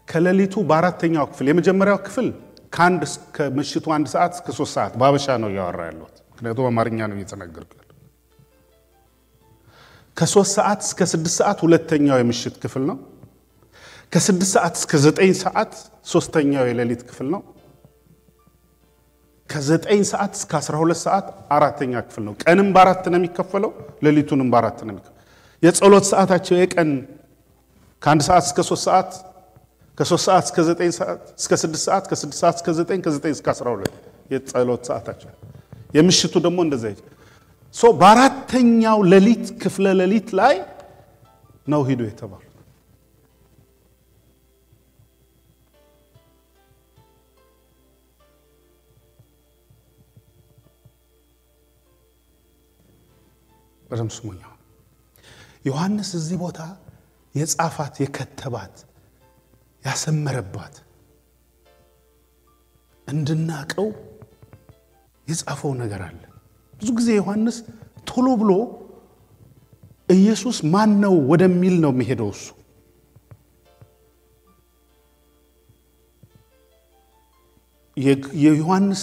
ከሌሊቱ በአራተኛው ክፍል የመጀመሪያው ክፍል ከአንድ እስከ ምሽቱ 1 ሰዓት እስከ 3 ሰዓት ባበሻ ነው ያወራ ያለው ምክንያቱም አማርኛ ነው እየተናገርኩ ያለው ከ3 ሰዓት እስከ 6 ሰዓት ሁለተኛው የምሽት ክፍል ነው ከ6 ሰዓት እስከ 9 ሰዓት ሶስተኛው የሌሊት ክፍል ነው ከ9 ሰዓት እስከ 12 ሰዓት አራተኛ ክፍል ነው ቀንም በአራት ነው የሚከፈለው ሌሊቱንም በአራት ነው የሚከፈለው የጸሎት ሰዓታቸው የቀን ከ1 ሰዓት እስከ 3 ሰዓት ከ3 ሰዓት እስከ 9 ሰዓት እስከ 6 ሰዓት ከ6 ሰዓት እስከ 9 ከ9 እስከ 12 የጸሎት ሰዓታቸው የምሽቱ ደግሞ እንደዛ ሶ በአራተኛው ሌሊት ክፍለ ሌሊት ላይ ነው ሂዱ የተባለው በረምስሙኛ ዮሐንስ እዚህ ቦታ የጻፋት የከተባት ያሰመረባት እንድናቀው የጻፈው ነገር አለ ብዙ ጊዜ ዮሐንስ ቶሎ ብሎ ኢየሱስ ማን ነው ወደሚል ነው የሚሄደው እሱ የዮሐንስ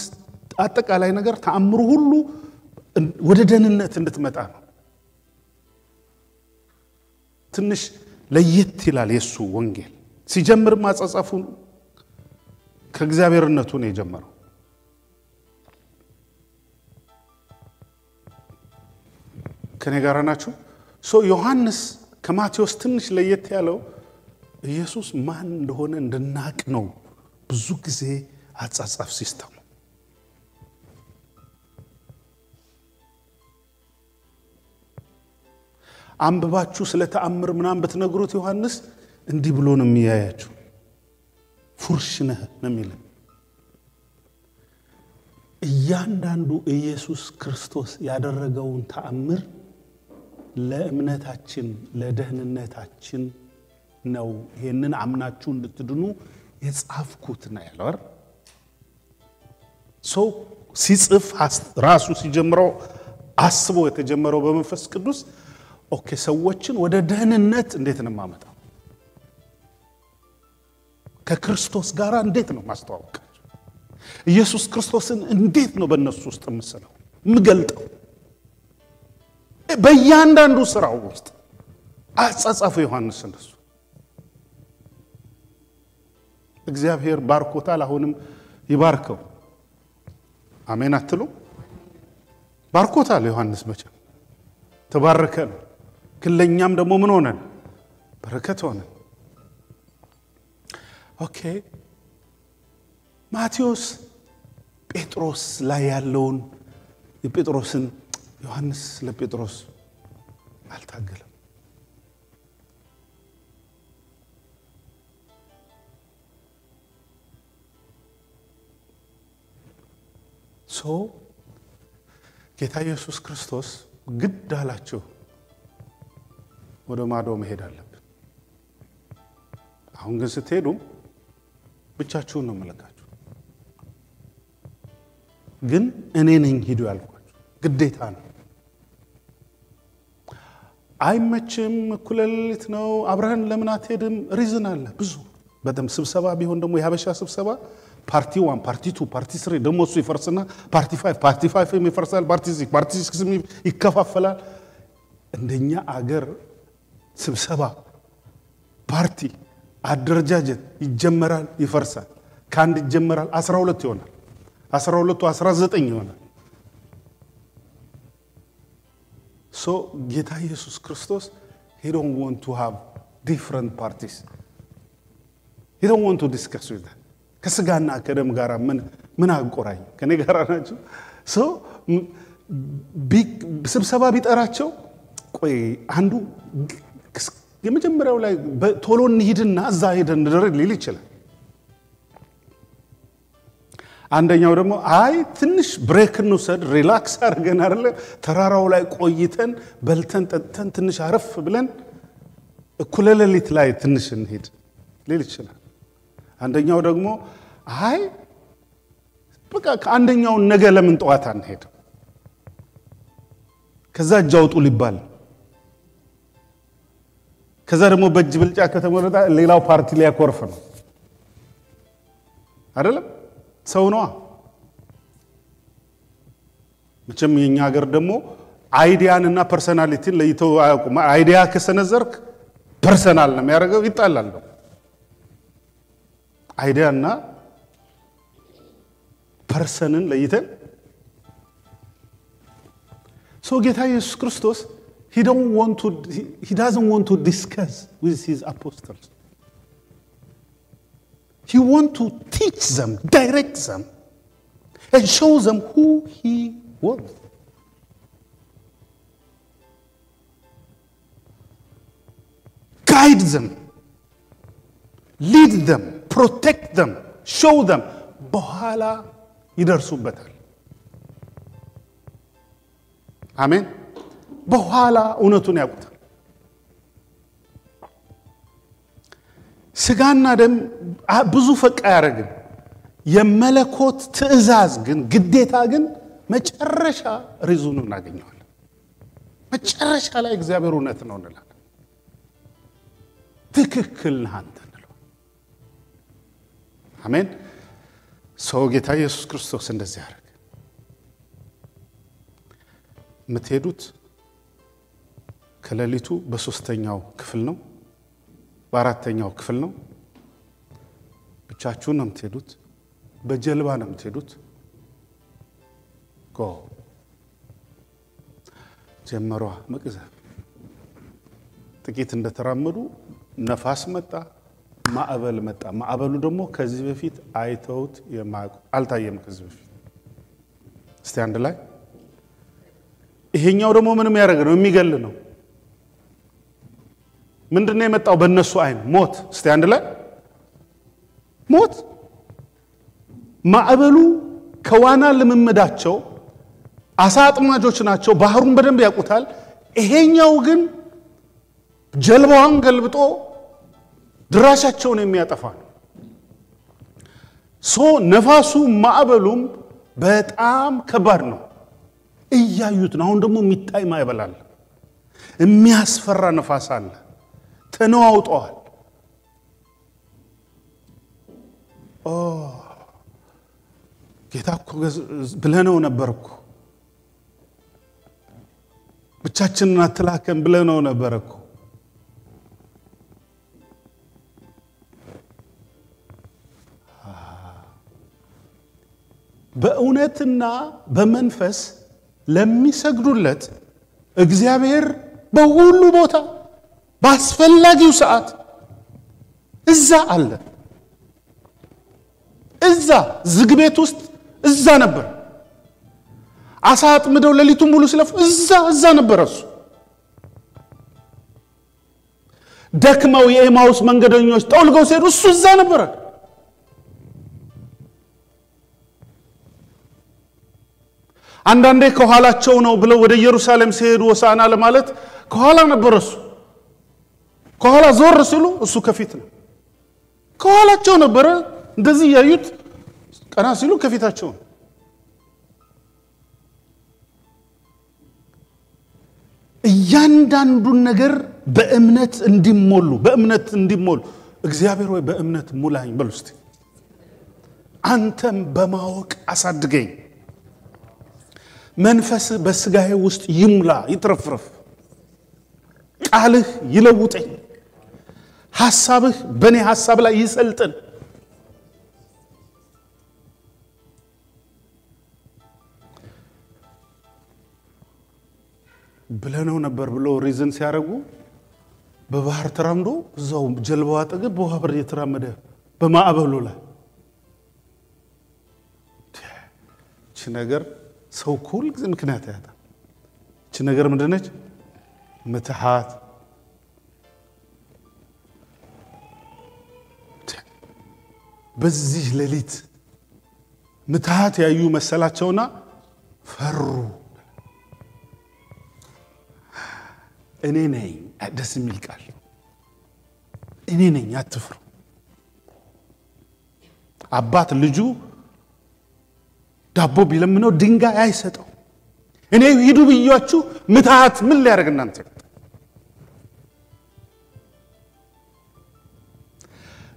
አጠቃላይ ነገር ተአምሩ ሁሉ ወደ ደህንነት እንድትመጣ ነው ትንሽ ለየት ይላል የሱ ወንጌል ሲጀምር ማጻጻፉ ከእግዚአብሔርነቱ ነው የጀመረው ከኔ ጋር ናችሁ ሶ ዮሐንስ ከማቴዎስ ትንሽ ለየት ያለው ኢየሱስ ማን እንደሆነ እንድናቅ ነው ብዙ ጊዜ አጻጻፍ ሲስተም አንብባችሁ ስለ ተአምር ምናምን በተነግሩት ዮሐንስ እንዲህ ብሎ ነው የሚያያችሁ ፉርሽ ነህ ነው የሚለው እያንዳንዱ ኢየሱስ ክርስቶስ ያደረገውን ተአምር ለእምነታችን ለደህንነታችን ነው ይሄንን አምናችሁ እንድትድኑ የጻፍኩት ነው ያለው ሶ ሲጽፍ ራሱ ሲጀምረው አስቦ የተጀመረው በመንፈስ ቅዱስ ኦኬ ሰዎችን ወደ ደህንነት እንዴት ነው ማመጣው ከክርስቶስ ጋር እንዴት ነው ማስተዋወቃቸው ኢየሱስ ክርስቶስን እንዴት ነው በእነሱ ውስጥ መስለው ምገልጠው በእያንዳንዱ ስራው ውስጥ አጻጻፈ ዮሐንስ እንደሱ እግዚአብሔር ባርኮታል አሁንም ይባርከው አሜን አትሉ ባርኮታል ዮሐንስ መቼም ተባረከ ክለኛም ደግሞ ምን ሆነን በረከት ሆነን ኦኬ ማቴዎስ ጴጥሮስ ላይ ያለውን የጴጥሮስን ዮሐንስ ለጴጥሮስ አልታገለም ሶ ጌታ ኢየሱስ ክርስቶስ ግድ አላቸው ወደ ማዶ መሄድ አለብን አሁን ግን ስትሄዱ ብቻችሁን ነው መለካችሁ ግን እኔ ነኝ ሂዱ ያልኳችሁ ግዴታ ነው አይመችም ኩለልት ነው አብርሃን ለምን አትሄድም ሪዝን አለ ብዙ በደም ስብሰባ ቢሆን ደግሞ የሐበሻ ስብሰባ ፓርቲ 1 ፓርቲ 2 ፓርቲ 3 ደግሞ እሱ ይፈርስና ፓርቲ 5 ይፈርሳል ፓርቲ 6 ይከፋፈላል እንደኛ አገር ስብሰባ ፓርቲ አደረጃጀት ይጀመራል ይፈርሳል ካንድ ይጀመራል 12 ይሆናል 12ቱ 19 ይሆናል so ጌታ ኢየሱስ ክርስቶስ he don't want to have different parties he don't want to discuss with them ከስጋና ከደም ጋር ምን አቆራኝ ከኔ ጋር ናቸው so ስብሰባ ቢጠራቸው ቆይ አንዱ የመጀመሪያው ላይ ቶሎ እንሂድና እዛ ሄደን እንደረግ ሊል ይችላል አንደኛው ደግሞ አይ ትንሽ ብሬክ እንውሰድ ሪላክስ አድርገን አይደለ ተራራው ላይ ቆይተን በልተን ጠጥተን ትንሽ አረፍ ብለን እኩለ ሌሊት ላይ ትንሽ እንሂድ ሊል ይችላል አንደኛው ደግሞ አይ በቃ ከአንደኛው ነገ ለምን ጠዋት አንሄድ ከዛ ጃውጡ ሊባል ከዛ ደግሞ በእጅ ብልጫ ከተመረጣ ሌላው ፓርቲ ሊያኮርፍ ነው አይደለም ሰው ነው መቼም የኛ ሀገር ደግሞ አይዲያንና ፐርሰናሊቲን ለይተው አያውቁም አይዲያ ከሰነዘርክ ፐርሰናል ነው የሚያደርገው ይጣላል አይዲያና ፐርሰንን ለይተን so ጌታ ኢየሱስ ክርስቶስ he doesn't want to discuss with his apostles he want to teach them direct them and show them who he was guide them lead them protect them show them በኋላ ይደርሱበታል አሜን በኋላ እውነቱን ያውቁታል ስጋና ደም ብዙ ፈቃ ያረግን የመለኮት ትእዛዝ ግን ግዴታ ግን መጨረሻ ሪዙኑን እናገኘዋለን መጨረሻ ላይ እግዚአብሔር እውነት ነው እንላለን ትክክል ነህ አንተ እንለው አሜን ሰው ጌታ ኢየሱስ ክርስቶስ እንደዚህ ያደረገ ምትሄዱት ከሌሊቱ በሶስተኛው ክፍል ነው በአራተኛው ክፍል ነው ብቻችሁን ነው ምትሄዱት በጀልባ ነው ምትሄዱት ጎ ጀመሯ መቅዘፍ ጥቂት እንደተራመዱ ነፋስ መጣ ማዕበል መጣ ማዕበሉ ደግሞ ከዚህ በፊት አይተውት አልታየም ከዚህ በፊት እስቲ አንድ ላይ ይሄኛው ደግሞ ምንም ያደርግ ነው የሚገል ነው ምንድነው የመጣው በእነሱ አይን ሞት እስቲ አንድ ላይ ሞት ማዕበሉ ከዋና ለመመዳቸው አሳጥማጆች ናቸው ባህሩን በደንብ ያቁታል ይሄኛው ግን ጀልባዋን ገልብጦ ድራሻቸውን የሚያጠፋ ነው ሶ ነፋሱ ማዕበሉም በጣም ከባድ ነው እያዩት ነው አሁን ደግሞ የሚታይ ማዕበል አለ የሚያስፈራ ነፋስ አለ ተነዋውጧል ጌታ እኮ ብለነው ነበርኩ ብቻችንን አትላከን ብለነው ነበርኩ በእውነትና በመንፈስ ለሚሰግዱለት እግዚአብሔር በሁሉ ቦታ ባስፈላጊው ሰዓት እዛ አለ እዛ ዝግቤት ውስጥ እዛ ነበር አሳጥምደው ለሊቱን ሙሉ ስለፍ እዛ ነበር እሱ ደክመው የኤማውስ መንገደኞች ጠውልገው ሲሄዱ እሱ እዛ ነበር አንዳንዴ ከኋላቸው ነው ብለው ወደ ኢየሩሳሌም ሲሄዱ ወሳና ለማለት ከኋላ ነበር እሱ ከኋላ ዞር ሲሉ እሱ ከፊት ነው ከኋላቸው ነበር እንደዚህ ያዩት ቀና ሲሉ ከፊታቸው እያንዳንዱን ነገር በእምነት እንዲሞሉ እግዚአብሔር ወይ በእምነት ሙላኝ በሉስቲ አንተም በማወቅ አሳድገኝ መንፈስ በስጋዬ ውስጥ ይሙላ ይትረፍረፍ ቃልህ ይለውጠኝ ሐሳብህ በኔ ሐሳብ ላይ ይሰልጥን ብለነው ነበር ብሎ ሪዝን ሲያረጉ በባህር ተራምዶ እዛው ጀልባው አጠገብ በውሃ በር እየተራመደ በማዕበሉ ላይ እቺ ነገር ሰው ሁሉ ጊዜ ምክንያት ያጣ እቺ ነገር ምንድነች ምትሃት በዚህ ሌሊት ምትሃት ያዩ መሰላቸውና ፈሩ እኔ ነኝ ደስ የሚል ቃል እኔ ነኝ አትፍሩ አባት ልጁ ዳቦ ቢለምነው ድንጋይ አይሰጠው እኔ ሂዱ ብያችሁ ምትሃት ምን ሊያደርግ እናንተ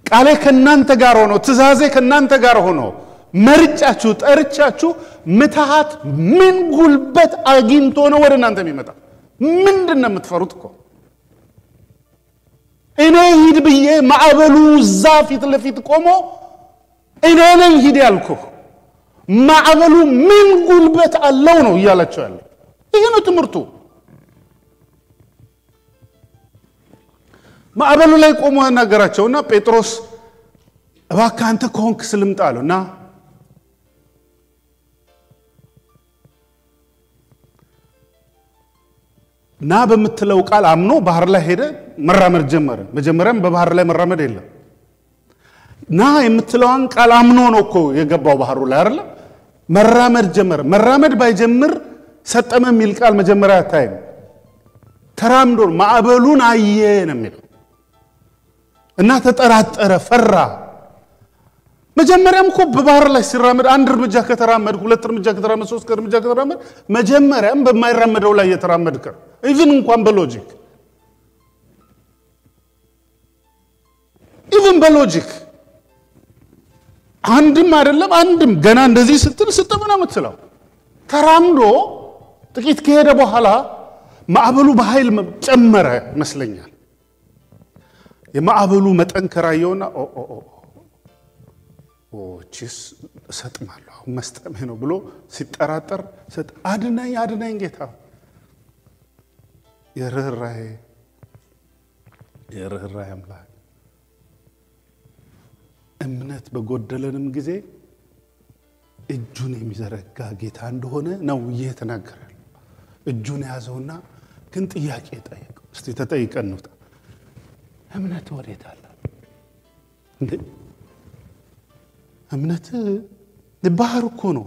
ቃሌ ከናንተ ጋር ሆኖ ትእዛዜ ከናንተ ጋር ሆኖ መርጫችሁ ጠርቻችሁ ምትሃት ምን ጉልበት አግኝቶ ነው ወደ እናንተ የሚመጣ? ምንድነው የምትፈሩት እኮ? እኔ ሂድ ብዬ ማዕበሉ ዛፊት ለፊት ቆሞ እኔ ነኝ ሂድ ያልኩህ ማዕበሉ ምን ጉልበት አለው ነው እያላችሁ ያለው። ይሄ ነው ትምህርቱ። ማዕበሉ ላይ ቆሞ ነገራቸውና ጴጥሮስ እባክህ አንተ ከሆንክ ስልምጣ አለውና ና በምትለው ቃል አምኖ ባህር ላይ ሄደ፣ መራመድ ጀመረ። መጀመሪያም በባህር ላይ መራመድ የለም። ና የምትለውን ቃል አምኖ ነው እኮ የገባው ባህሩ ላይ አይደል? መራመድ ጀመረ። መራመድ ባይጀምር ሰጠመ የሚል ቃል መጀመሪያ አታይም። ተራምዶ ማዕበሉን አየ ነው የሚለው እና ተጠራጠረ፣ ፈራ። መጀመሪያም እኮ በባህር ላይ ሲራመድ አንድ እርምጃ ከተራመድ፣ ሁለት እርምጃ ከተራመድ፣ ሶስት እርምጃ ከተራመድ መጀመሪያም በማይራመደው ላይ የተራመድከ ኢቭን እንኳን በሎጂክ አንድም አይደለም አንድም ገና እንደዚህ ስትል ስትምና የምትለው ተራምዶ ጥቂት ከሄደ በኋላ ማዕበሉ በኃይል ጨመረ መስለኛል። የማዕበሉ መጠንከር አየውና ቺስ ሰጥማለሁ መስጠሜ ነው ብሎ ሲጠራጠር አድነኝ ጌታ። የርህራሄ አምላክ እምነት በጎደለንም ጊዜ እጁን የሚዘረጋ ጌታ እንደሆነ ነው እየተናገረ። እጁን ያዘውና ግን ጥያቄ ጠየቀው። እስቲ ተጠይቀን ነው እምነት ወዴት አለ እንዴ? እምነት ባህር እኮ ነው።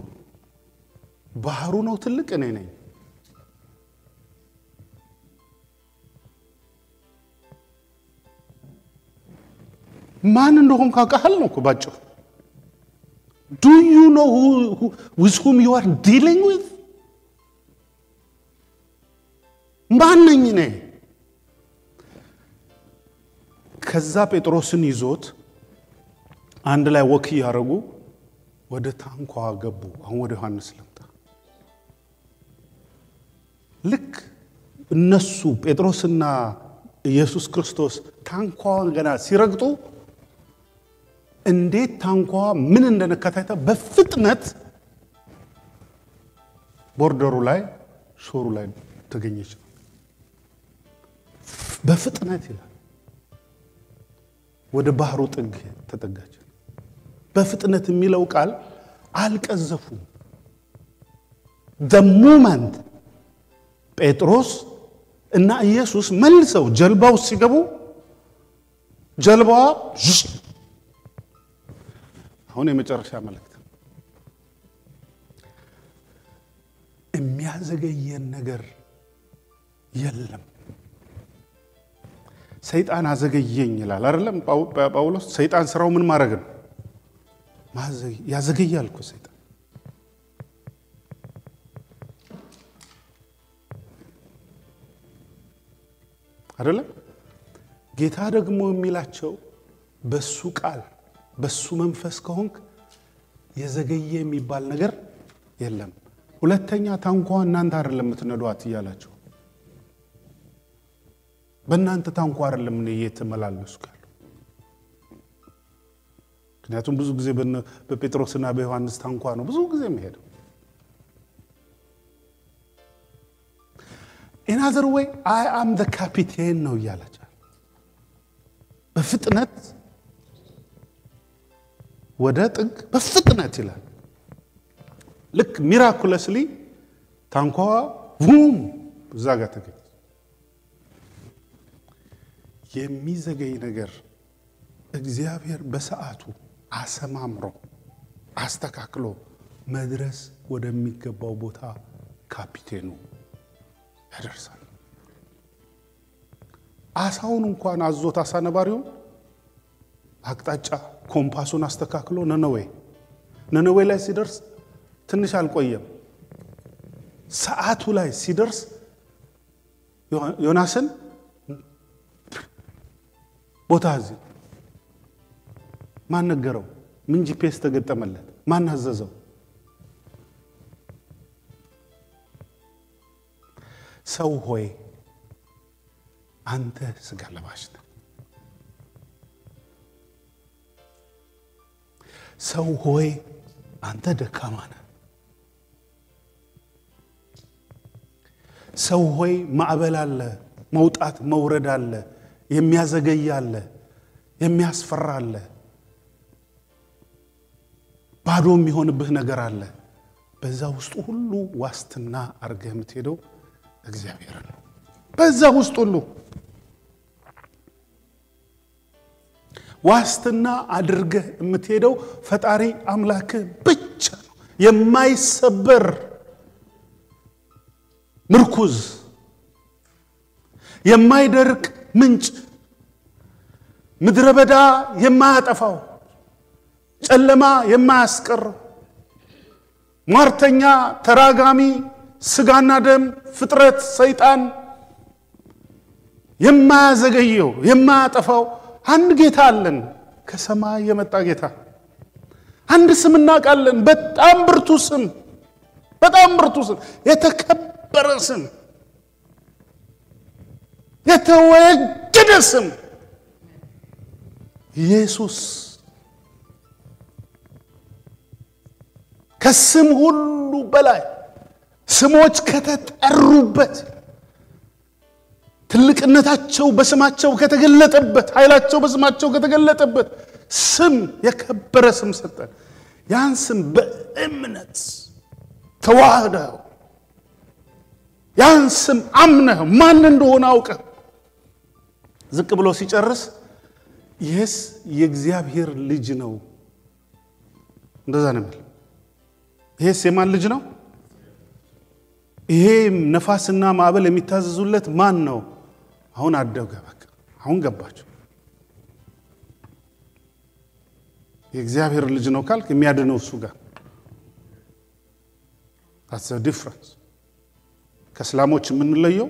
ባህሩ ነው ትልቅ እኔ ነኝ። ማን እንደሆን ካቃል ነው እኮ ባጭሩ። Do you know with whom you are dealing with? ማን ነኝ እኔ? ከዛ ጴጥሮስን ይዞት አንድ ላይ ወክ ያረጉ ወደ ታንኳ ገቡ። አሁን ወደ ዮሐንስ ለምጣ። ልክ እነሱ ጴጥሮስና ኢየሱስ ክርስቶስ ታንኳውን ገና ሲረግጡ እንዴት ታንኳ ምን እንደነካታይታ በፍጥነት ቦርደሩ ላይ ሾሩ ላይ ተገኘች። በፍጥነት ይላል ወደ ባህሩ ጥግ ተጠጋች። በፍጥነት የሚለው ቃል አልቀዘፉም። the moment ጴጥሮስ እና ኢየሱስ መልሰው ጀልባው ሲገቡ ጀልባዋ አሁን የመጨረሻ መልእክት የሚያዘገየን ነገር የለም። ሰይጣን አዘገየኝ ይላል አይደለም ጳውሎስ? ሰይጣን ስራው ምን ማድረግ ነው? ያዘገያል እኮ ሰይጣን። አይደለም? ጌታ ደግሞ የሚላቸው በሱ ቃል በሱ መንፈስ ከሆንክ የዘገየ የሚባል ነገር የለም። ሁለተኛ ታንኳ እናንተ አይደለም የምትነዷት ይያላችሁ። በእናንተ ታንኳ አይደለም ነው እየተመላለስኩ ያለው። ምክንያቱም ብዙ ጊዜ በጴጥሮስና በዮሐንስ ታንኳ ነው ብዙ ጊዜ የሚሄደው። in other way I am the captain ነው ይያላችሁ። በፍጥነት ወደ ጥግ በፍጥነት ይላል። ልክ ሚራኩለስሊ ታንኳ ቡም እዛ ጋር ተገኘ። የሚዘገይ ነገር እግዚአብሔር በሰዓቱ አሰማምሮ አስተካክሎ መድረስ ወደሚገባው ቦታ ካፒቴኑ ያደርሳል። አሳውን እንኳን አዞት አሳነባሪው አቅጣጫ ኮምፓሱን አስተካክሎ ነነዌ ላይ ሲደርስ ትንሽ አልቆየም። ሰዓቱ ላይ ሲደርስ ዮናስን ቦታ እዚህ ማን ነገረው? ምን ጂፒኤስ ተገጠመለት? ማን አዘዘው? ሰው ሆይ አንተ ስጋ ለባሽ ነህ። ሰው ሆይ አንተ ደካማ ነህ። ሰው ሆይ ማዕበል አለ፣ መውጣት መውረድ አለ፣ የሚያዘገይ አለ፣ የሚያስፈራ አለ፣ ባዶ የሚሆንብህ ነገር አለ። በዛ ውስጥ ሁሉ ዋስትና አርገህ የምትሄደው እግዚአብሔር ነው። በዛ ውስጥ ሁሉ ዋስትና አድርገህ የምትሄደው ፈጣሪ አምላክ ብቻ ነው። የማይሰበር ምርኩዝ፣ የማይደርቅ ምንጭ፣ ምድረ በዳ የማያጠፋው፣ ጨለማ የማያስቀር፣ ሟርተኛ ተራጋሚ ስጋና ደም ፍጥረት ሰይጣን የማያዘገየው የማያጠፋው አንድ ጌታ አለን። ከሰማይ የመጣ ጌታ አንድ ስም እናውቃለን። በጣም ብርቱ ስም፣ በጣም ብርቱ ስም፣ የተከበረ ስም፣ የተወደደ ስም ኢየሱስ። ከስም ሁሉ በላይ ስሞች ከተጠሩበት፣ ትልቅነታቸው በስማቸው ከተገለጠበት፣ ኃይላቸው በስማቸው ከተገለጠበት ስም የከበረ ስም ሰጠን። ያን ስም በእምነት ተዋህደው፣ ያን ስም አምነህ ማን እንደሆነ አውቀህ ዝቅ ብሎ ሲጨርስ ይህስ የእግዚአብሔር ልጅ ነው፣ እንደዛ ነው የሚል። ይህስ የማን ልጅ ነው? ይሄ ነፋስና ማዕበል የሚታዘዙለት ማን ነው? አሁን አደገ፣ በቃ አሁን ገባችሁ። የእግዚአብሔር ልጅ ነው ካልክ የሚያድነው እሱ ጋር። that's the difference። ከእስላሞች የምንለየው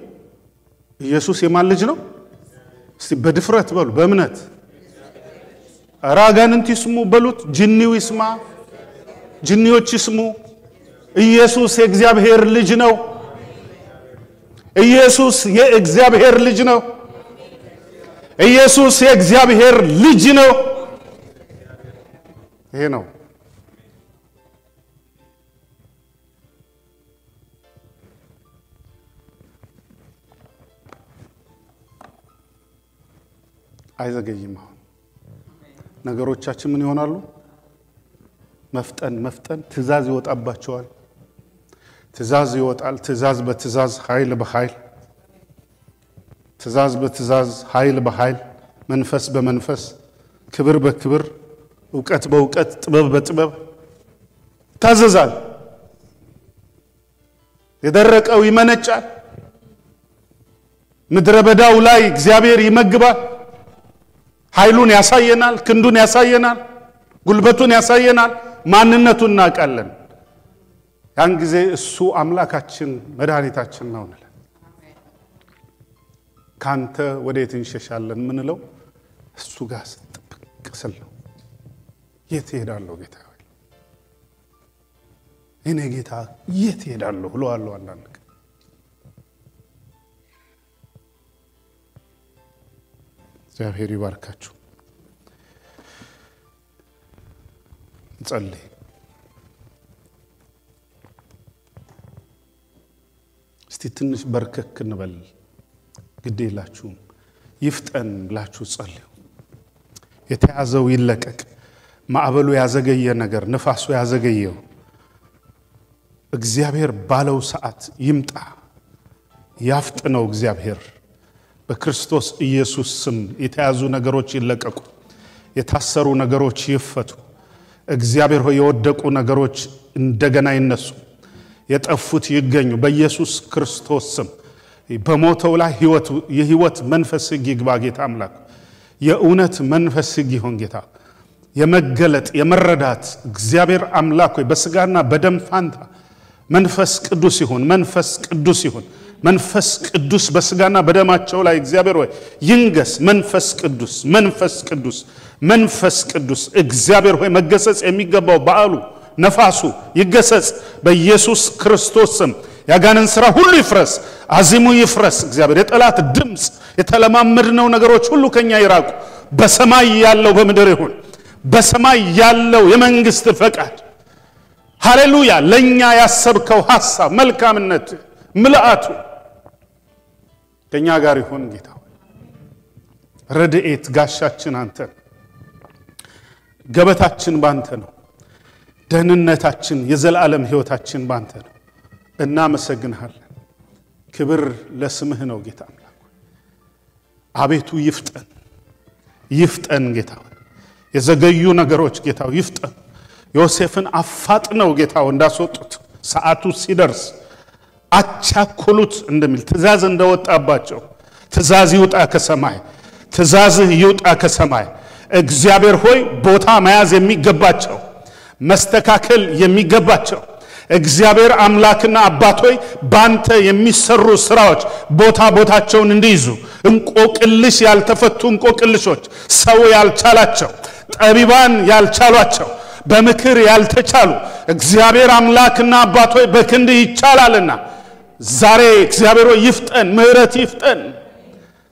ኢየሱስ የማን ልጅ ነው? እስቲ በድፍረት በሉ፣ በእምነት አጋንንት ይስሙ በሉት፣ ጅኒው ይስማ፣ ጅኒዎች ይስሙ። ኢየሱስ የእግዚአብሔር ልጅ ነው። ኢየሱስ የእግዚአብሔር ልጅ ነው። ኢየሱስ የእግዚአብሔር ልጅ ነው። ይሄ ነው። አይዘገይም። ነገሮቻችን ምን ይሆናሉ? መፍጠን ትእዛዝ ይወጣባቸዋል። ትእዛዝ ይወጣል። ትእዛዝ በትእዛዝ ኃይል በኃይል፣ ትእዛዝ በትእዛዝ ኃይል በኃይል፣ መንፈስ በመንፈስ፣ ክብር በክብር፣ ዕውቀት በዕውቀት፣ ጥበብ በጥበብ ታዘዛል። የደረቀው ይመነጫል። ምድረ በዳው ላይ እግዚአብሔር ይመግባል። ኃይሉን ያሳየናል፣ ክንዱን ያሳየናል፣ ጉልበቱን ያሳየናል፣ ማንነቱን እናውቃለን። ያን ጊዜ እሱ አምላካችን መድኃኒታችን ነው እንላለን። ካንተ ወዴት እንሸሻለን ምንለው እሱ ጋር ስትጥብቅ ስል ነው። የት ሄዳለሁ ጌታ ሆይ? እኔ ጌታ የት ሄዳለሁ ብለዋለሁ አንዳንድ ቀን። እግዚአብሔር ይባርካችሁ። እንጸልይ። እስቲ ትንሽ በርከክ እንበል። ግድ የላችሁም ይፍጠን ብላችሁ ጸልዩ። የተያዘው ይለቀቅ። ማዕበሉ ያዘገየ ነገር፣ ነፋሱ ያዘገየው እግዚአብሔር ባለው ሰዓት ይምጣ። ያፍጥነው እግዚአብሔር። በክርስቶስ ኢየሱስ ስም የተያዙ ነገሮች ይለቀቁ። የታሰሩ ነገሮች ይፈቱ። እግዚአብሔር ሆይ የወደቁ ነገሮች እንደገና ይነሱ። የጠፉት ይገኙ በኢየሱስ ክርስቶስ ስም። በሞተው ላይ የህይወት መንፈስ ይግባ ጌታ አምላክ። የእውነት መንፈስ ይሁን ጌታ። የመገለጥ የመረዳት እግዚአብሔር አምላክ ሆይ በስጋና በደም ፋንታ መንፈስ ቅዱስ ይሁን። መንፈስ ቅዱስ ይሁን። መንፈስ ቅዱስ በስጋና በደማቸው ላይ እግዚአብሔር ሆይ ይንገስ። መንፈስ ቅዱስ መንፈስ ቅዱስ መንፈስ ቅዱስ እግዚአብሔር ሆይ መገሰጽ የሚገባው በአሉ ነፋሱ ይገሰጽ በኢየሱስ ክርስቶስ ስም። ያጋንን ሥራ ሁሉ ይፍረስ፣ አዚሙ ይፍረስ። እግዚአብሔር የጠላት ድምጽ የተለማመድነው ነገሮች ሁሉ ከኛ ይራቁ። በሰማይ ያለው በምድር ይሁን። በሰማይ ያለው የመንግስት ፈቃድ ሃሌሉያ ለኛ ያሰብከው ሐሳብ መልካምነት ምልአቱ ከኛ ጋር ይሁን ጌታ። ረድኤት ጋሻችን አንተ፣ ገበታችን ባንተ ነው። ደህንነታችን የዘላለም ሕይወታችን ባንተ ነው። እናመሰግንሃለን። ክብር ለስምህ ነው ጌታ አምላክ። አቤቱ ይፍጠን ጌታ። የዘገዩ ነገሮች ጌታ ይፍጠን። ዮሴፍን አፋጥነው ጌታው እንዳስወጡት ሰዓቱ ሲደርስ አቻኩሉት እንደሚል ትእዛዝ እንደወጣባቸው ትእዛዝ ይውጣ ከሰማይ፣ ትእዛዝህ ይውጣ ከሰማይ። እግዚአብሔር ሆይ ቦታ መያዝ የሚገባቸው መስተካከል የሚገባቸው እግዚአብሔር አምላክና አባት ሆይ ባንተ የሚሰሩ ስራዎች ቦታቸውን እንዲይዙ እንቆቅልሽ ያልተፈቱ እንቆቅልሾች ሰው ያልቻላቸው ጠቢባን ያልቻሏቸው በምክር ያልተቻሉ እግዚአብሔር አምላክና አባት ሆይ በክንድ ይቻላልና ዛሬ እግዚአብሔር ሆይ ይፍጠን፣ ምህረት ይፍጠን፣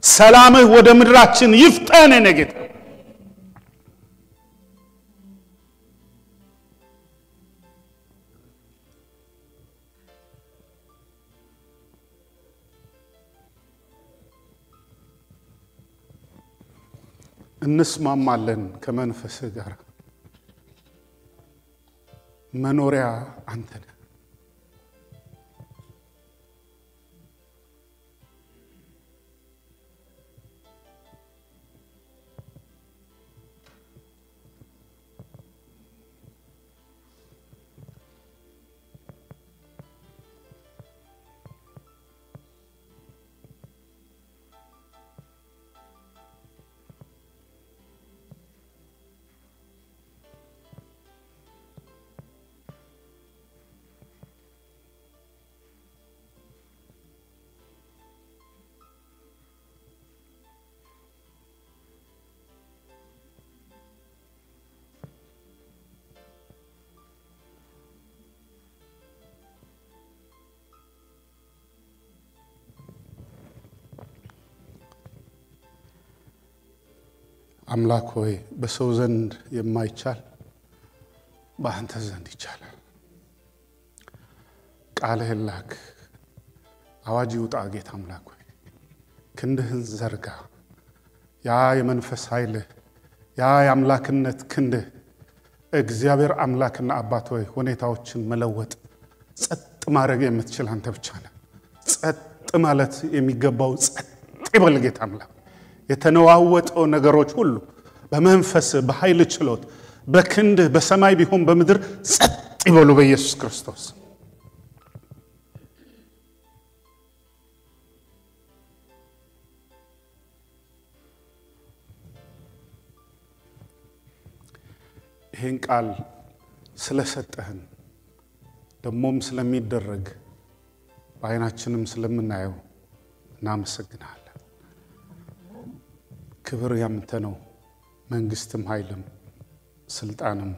ሰላምህ ወደ ምድራችን ይፍጠን ጌታ። እንስማማለን ከመንፈስህ ጋር። መኖሪያ አንተ ነህ። አምላክ ሆይ በሰው ዘንድ የማይቻል በአንተ ዘንድ ይቻላል። ቃልህን ላክ፣ አዋጅ ይውጣ ጌታ አምላክ ሆይ ክንድህን ዘርጋ። ያ የመንፈስ ኃይልህ ያ የአምላክነት ክንድህ እግዚአብሔር አምላክና አባት ሆይ ሁኔታዎችን መለወጥ ጸጥ ማድረግ የምትችል አንተ ብቻ ነህ። ጸጥ ማለት የሚገባው ጸጥ ይበል ጌታ አምላክ። የተነዋወጠው ነገሮች ሁሉ በመንፈስ በኃይል ችሎት በክንድ በሰማይ ቢሆን በምድር ጸጥ ይበሉ በኢየሱስ ክርስቶስ። ይህን ቃል ስለሰጠህን ደሞም ስለሚደረግ በዓይናችንም ስለምናየው እናመሰግናለን። ክብር ያንተ ነው። መንግስትም ኃይልም ስልጣንም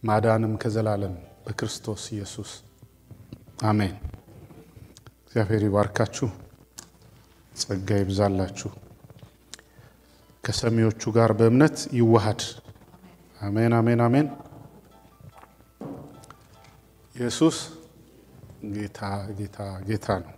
ማዳንም ከዘላለም በክርስቶስ ኢየሱስ አሜን። እግዚአብሔር ይባርካችሁ፣ ጸጋ ይብዛላችሁ፣ ከሰሚዎቹ ጋር በእምነት ይዋሃድ። አሜን አሜን አሜን። ኢየሱስ ጌታ ነው።